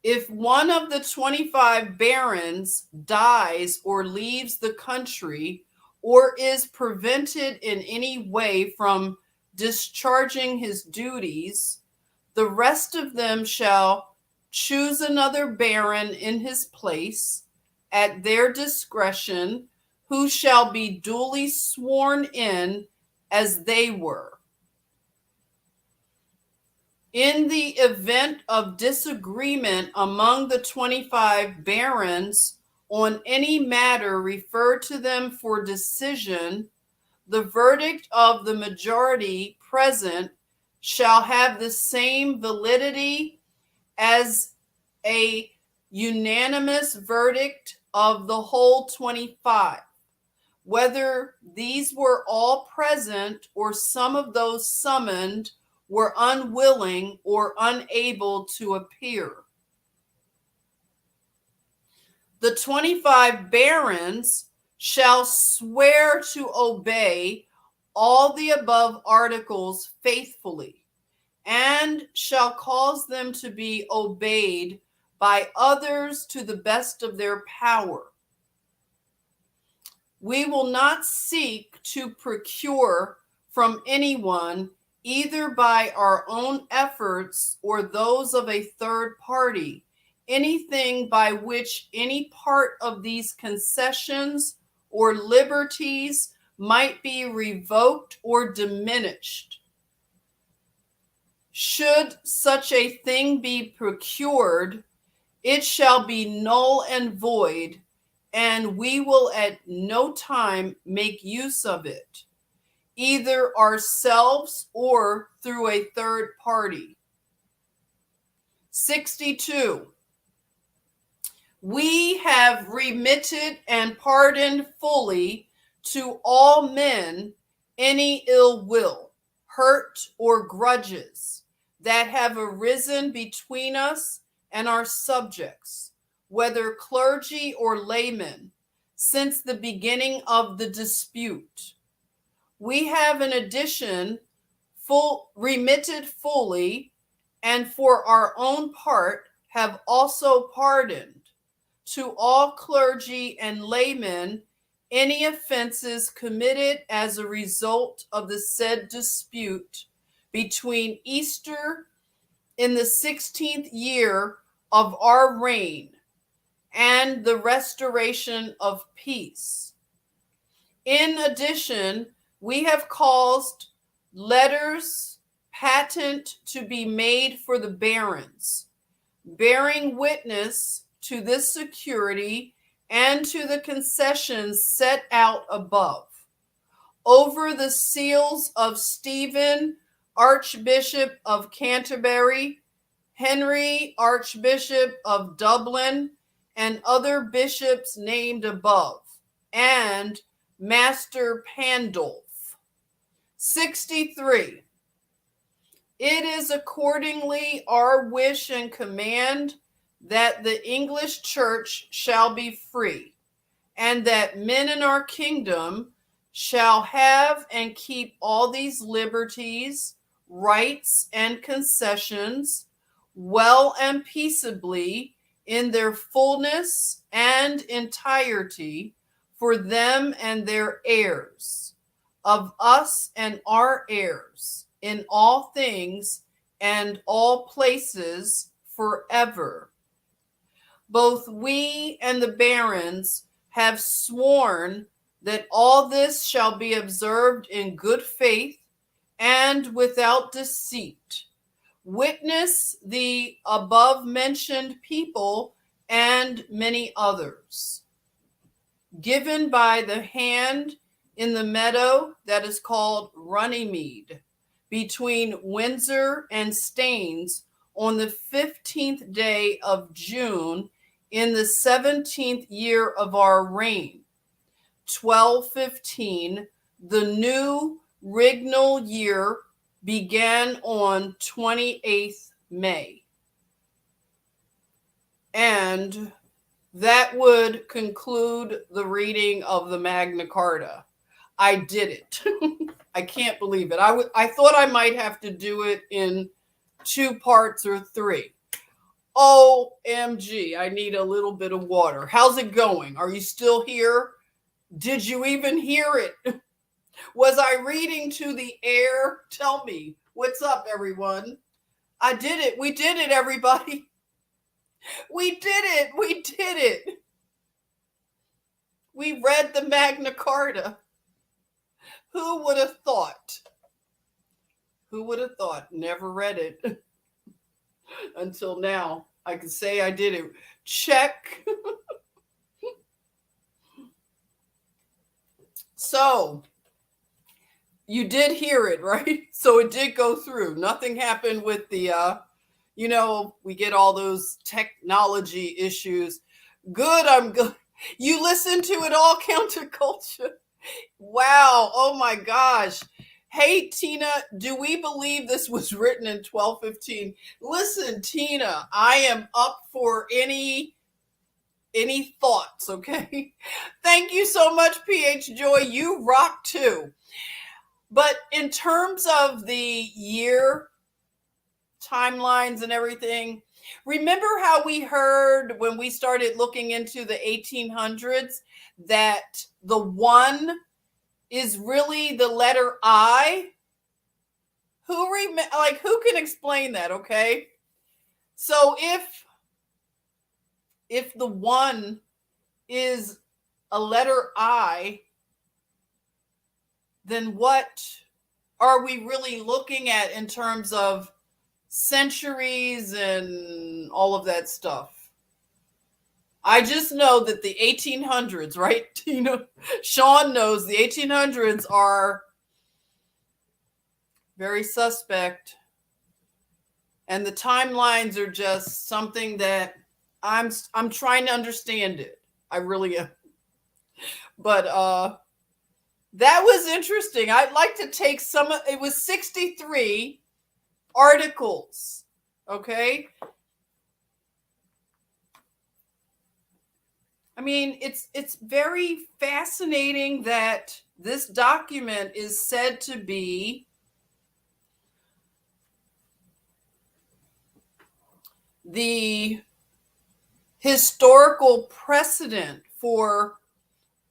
If one of the 25 barons dies or leaves the country, or is prevented in any way from discharging his duties, the rest of them shall choose another baron in his place at their discretion, who shall be duly sworn in as they were. In the event of disagreement among the 25 barons on any matter referred to them for decision, the verdict of the majority present shall have the same validity as a unanimous verdict of the whole 25, whether these were all present or some of those summoned were unwilling or unable to appear. The 25 barons shall swear to obey all the above articles faithfully, and shall cause them to be obeyed by others to the best of their power. We will not seek to procure from anyone, either by our own efforts or those of a third party, anything by which any part of these concessions or liberties might be revoked or diminished. Should such a thing be procured, it shall be null and void, and we will at no time make use of it, either ourselves or through a third party. 62. We have remitted and pardoned fully to all men any ill will, hurt, or grudges that have arisen between us and our subjects, whether clergy or laymen, since the beginning of the dispute. We have in addition remitted fully, and for our own part have also pardoned to all clergy and laymen any offenses committed as a result of the said dispute between Easter in the 16th year of our reign and the restoration of peace. In addition, we have caused letters patent to be made for the barons, bearing witness to this security and to the concessions set out above, over the seals of Stephen, Archbishop of Canterbury, Henry, Archbishop of Dublin, and other bishops named above, and Master Pandulph. 63. It is accordingly our wish and command that the English Church shall be free, and that men in our kingdom shall have and keep all these liberties, rights, and concessions well and peaceably in their fullness and entirety for them and their heirs, of us and our heirs, in all things and all places forever. Both we and the barons have sworn that all this shall be observed in good faith and without deceit. Witness the above mentioned people and many others. Given by the hand in the meadow that is called Runnymede, between Windsor and Staines, on the 15th day of June, in the 17th year of our reign, 1215, the new regnal year began on 28th May. And that would conclude the reading of the Magna Carta. I did it. I can't believe it. I thought I might have to do it in 2 parts or 3. OMG, I need a little bit of water. How's it going? Are you still here? Did you even hear it? Was I reading to the air? Tell me. What's up, everyone? I did it. We did it, everybody. We did it. We did it. We read the Magna Carta. Who would have thought? Who would have thought? Never read it until now. I can say I did it. Check. So, you did hear it, right? So it did go through. Nothing happened with the, we get all those technology issues. Good, I'm good. You listen to it all, Counterculture. Wow. Oh my gosh. Hey, Tina, do we believe this was written in 1215? Listen, Tina, I am up for any thoughts, okay? Thank you so much, PH Joy. You rock too. But in terms of the year, timelines and everything. Remember how we heard when we started looking into the 1800s that the one is really the letter I? Who can explain that, okay? So if the one is a letter I, then what are we really looking at in terms of centuries and all of that stuff? I just know that the 1800s, right? Sean knows the 1800s are very suspect. And the timelines are just something that I'm trying to understand it. I really am. But that was interesting. I'd like to take it was 63 articles. Okay. I mean, it's very fascinating that this document is said to be the historical precedent for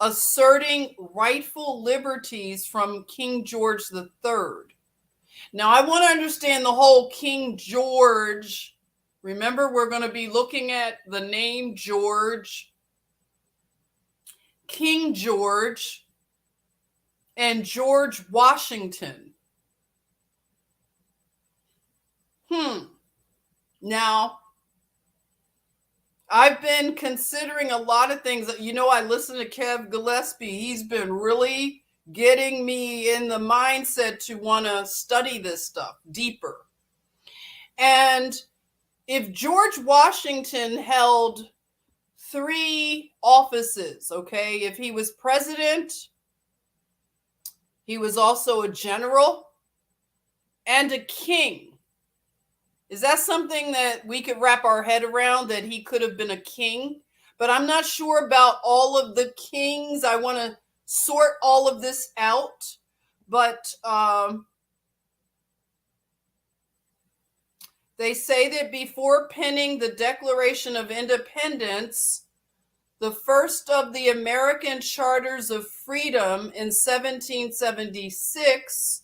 asserting rightful liberties from King George III. Now, I want to understand the whole King George. Remember, we're going to be looking at the name George, King George, and George Washington. Now, I've been considering a lot of things. I listen to Kev Gillespie. He's been really getting me in the mindset to want to study this stuff deeper. And if George Washington held 3 offices, okay, if he was president, he was also a general and a king. Is that something that we could wrap our head around, that he could have been a king? But I'm not sure about all of the kings. I want to sort all of this out. But they say that before penning the Declaration of Independence, the first of the American Charters of Freedom in 1776,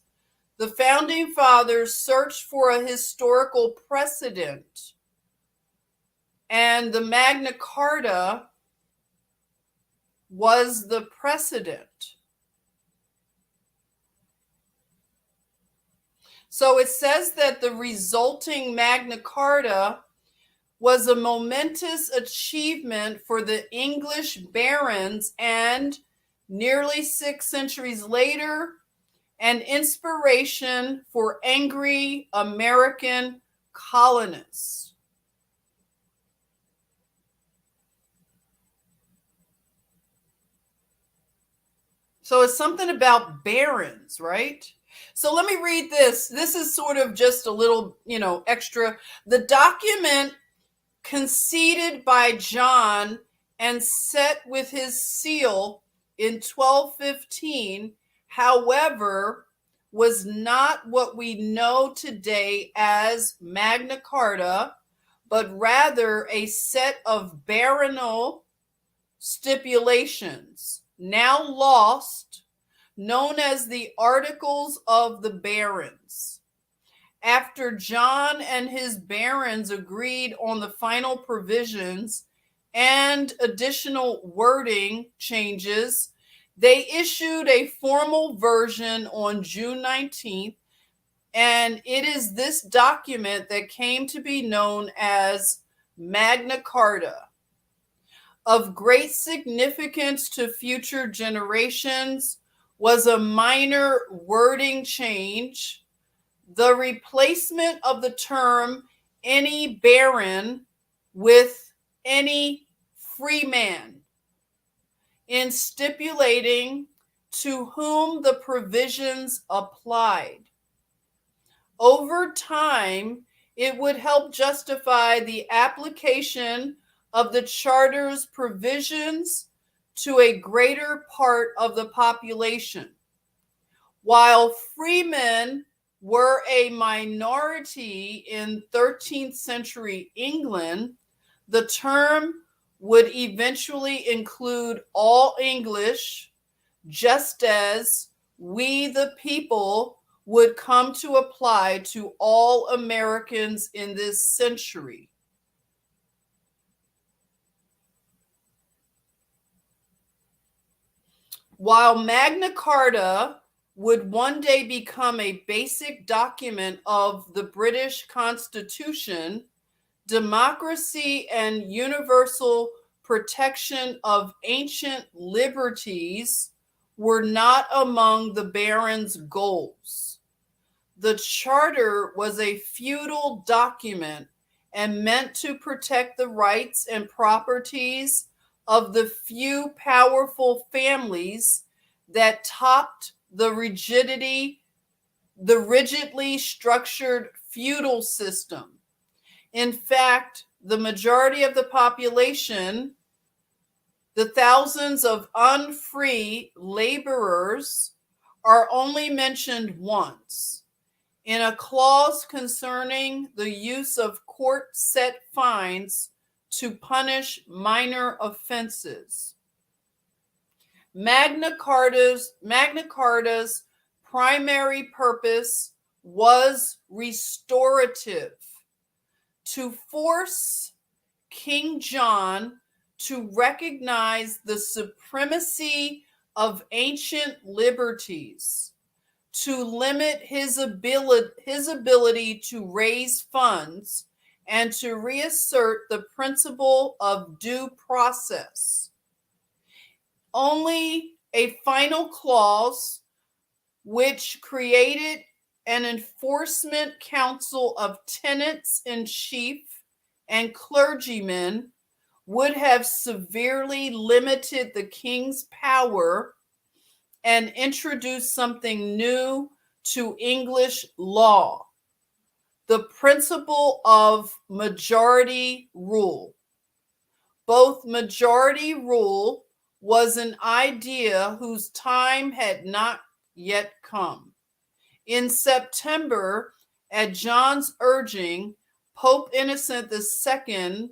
the Founding Fathers searched for a historical precedent, and the Magna Carta was the precedent. So it says that the resulting Magna Carta was a momentous achievement for the English barons, and nearly 6 centuries later, an inspiration for angry American colonists. So it's something about barons, right? So let me read this. This is sort of just a little, extra. The document conceded by John and set with his seal in 1215, however, was not what we know today as Magna Carta, but rather a set of baronial stipulations, now lost, known as the Articles of the Barons. After John and his barons agreed on the final provisions and additional wording changes, they issued a formal version on June 19th, and it is this document that came to be known as Magna Carta. Of great significance to future generations was a minor wording change: the replacement of the term any baron with any freeman, in stipulating to whom the provisions applied. Over time, it would help justify the application of the charter's provisions to a greater part of the population, while freemen were a minority in 13th century England, the term would eventually include all English, just as we the people would come to apply to all Americans in this century. While Magna Carta would one day become a basic document of the British Constitution, democracy and universal protection of ancient liberties were not among the barons' goals. The charter was a feudal document and meant to protect the rights and properties of the few powerful families that topped the rigidly structured feudal system. In fact, the majority of the population, the thousands of unfree laborers, are only mentioned once in a clause concerning the use of court-set fines to punish minor offenses. Magna Carta's primary purpose was restorative, to force King John to recognize the supremacy of ancient liberties, to limit his ability to raise funds, and to reassert the principle of due process. Only a final clause, which created an enforcement council of tenants-in-chief and clergymen, would have severely limited the king's power and introduced something new to English law: the principle of majority rule. Both majority rule was an idea whose time had not yet come. In September, at John's urging, Pope Innocent II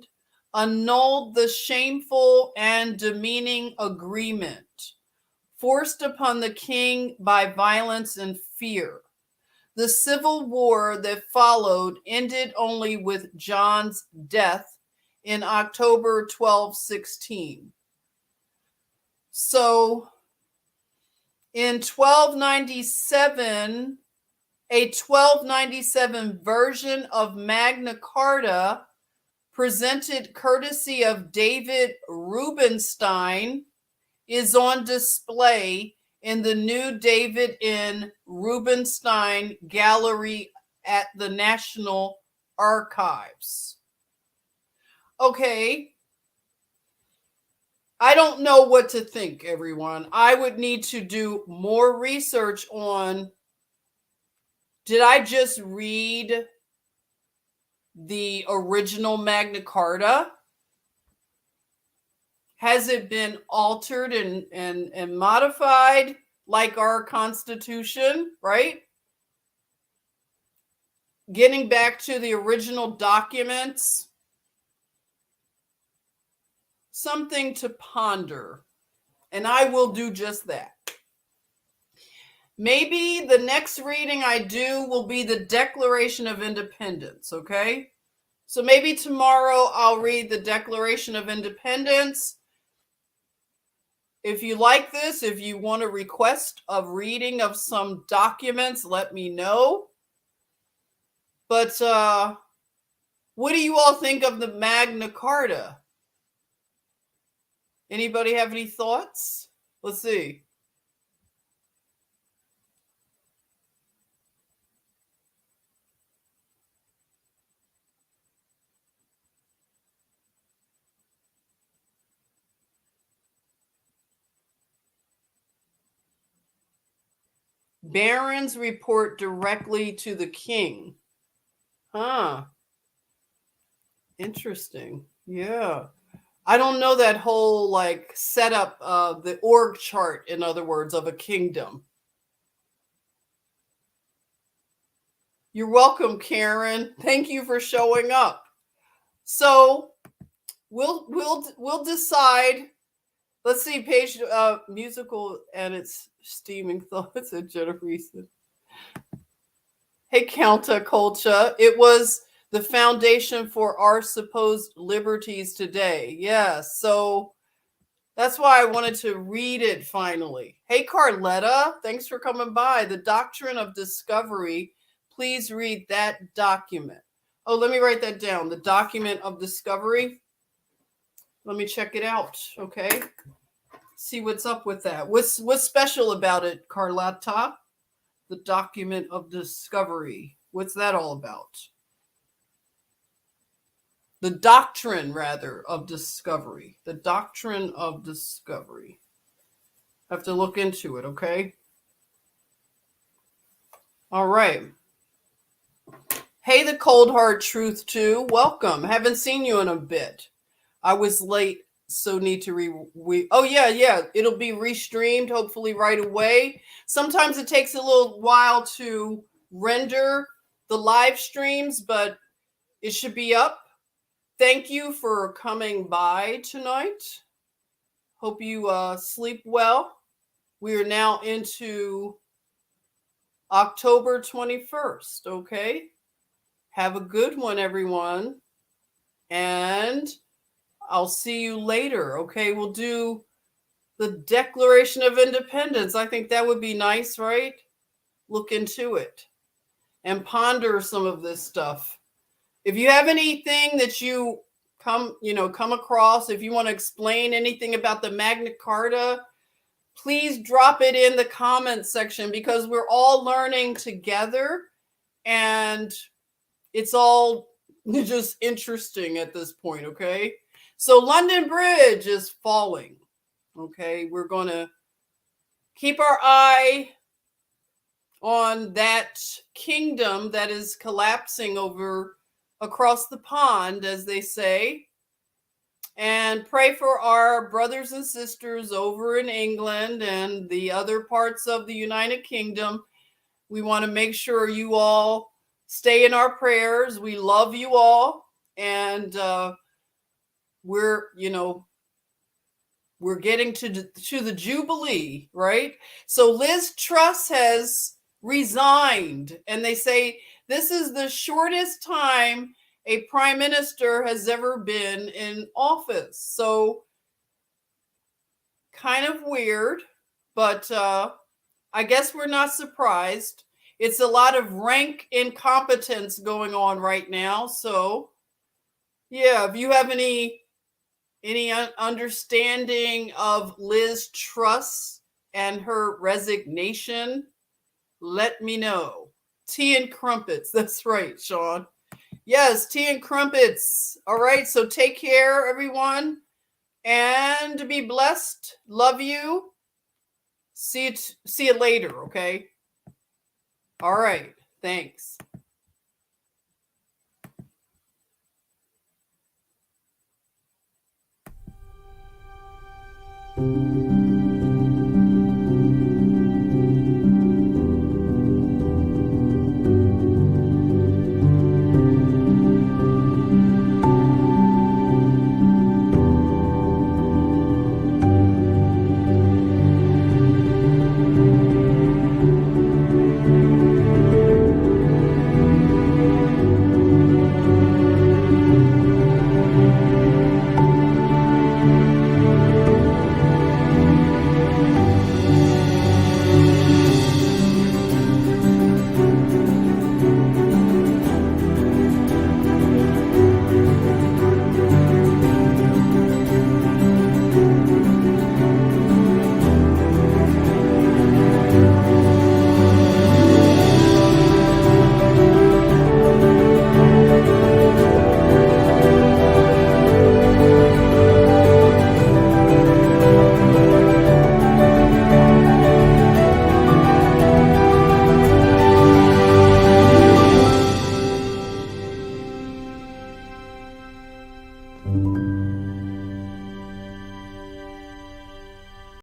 annulled the shameful and demeaning agreement, forced upon the king by violence and fear. The civil war that followed ended only with John's death in October 1216. So, in 1297, a 1297 version of Magna Carta, presented courtesy of David Rubenstein, is on display in the new David N. Rubenstein Gallery at the National Archives. Okay, I don't know what to think, everyone. I would need to do more research on, did I just read the original Magna Carta? Has it been altered and modified like our Constitution, right? Getting back to the original documents, something to ponder, and I will do just that. Maybe the next reading I do will be the Declaration of Independence, okay? So maybe tomorrow I'll read the Declaration of Independence. If you like this, if you want a request of reading of some documents, let me know. But what do you all think of the Magna Carta? Anybody have any thoughts? Let's see. Barons report directly to the king. Huh. Interesting. Yeah. I don't know that whole like setup of the org chart, in other words, of a kingdom. You're welcome, Karen. Thank you for showing up. So we'll decide. Let's see, page musical and its steaming thoughts at JennyEason. Hey, Contextual. It was the foundation for our supposed liberties today. Yes, so that's why I wanted to read it finally. Hey, Carletta, thanks for coming by. The Doctrine of Discovery. Please read that document. Oh, let me write that down. The Document of Discovery. Let me check it out, okay? See what's up with that. What's special about it, Carlotta? The Document of Discovery. What's that all about? The doctrine, rather, of discovery. The Doctrine of Discovery. I have to look into it, okay? All right. Hey, the Cold Hard Truth, too. Welcome. Haven't seen you in a bit. I was late, so need to oh, yeah. It'll be restreamed, hopefully right away. Sometimes it takes a little while to render the live streams, but it should be up. Thank you for coming by tonight. Hope you sleep well. We are now into October 21st, okay? Have a good one, everyone. And I'll see you later, okay? We'll do the Declaration of Independence. I think that would be nice, right? Look into it and ponder some of this stuff. If you have anything that you come across, if you want to explain anything about the Magna Carta, please drop it in the comments section, because we're all learning together and it's all just interesting at this point, okay? So London Bridge is falling, okay? We're going to keep our eye on that kingdom that is collapsing over across the pond, as they say, and pray for our brothers and sisters over in England and the other parts of the United Kingdom. We want to make sure you all stay in our prayers. We love you all, and we're getting to the Jubilee, right? So Liz Truss has resigned, and they say this is the shortest time a prime minister has ever been in office. So kind of weird, but I guess we're not surprised. It's a lot of rank incompetence going on right now. So yeah, if you have any understanding of Liz Truss and her resignation, let me know. Tea and crumpets. That's right, Sean. Yes, tea and crumpets. All right, so take care, everyone, and be blessed. Love you. See you later, okay? All right, thanks.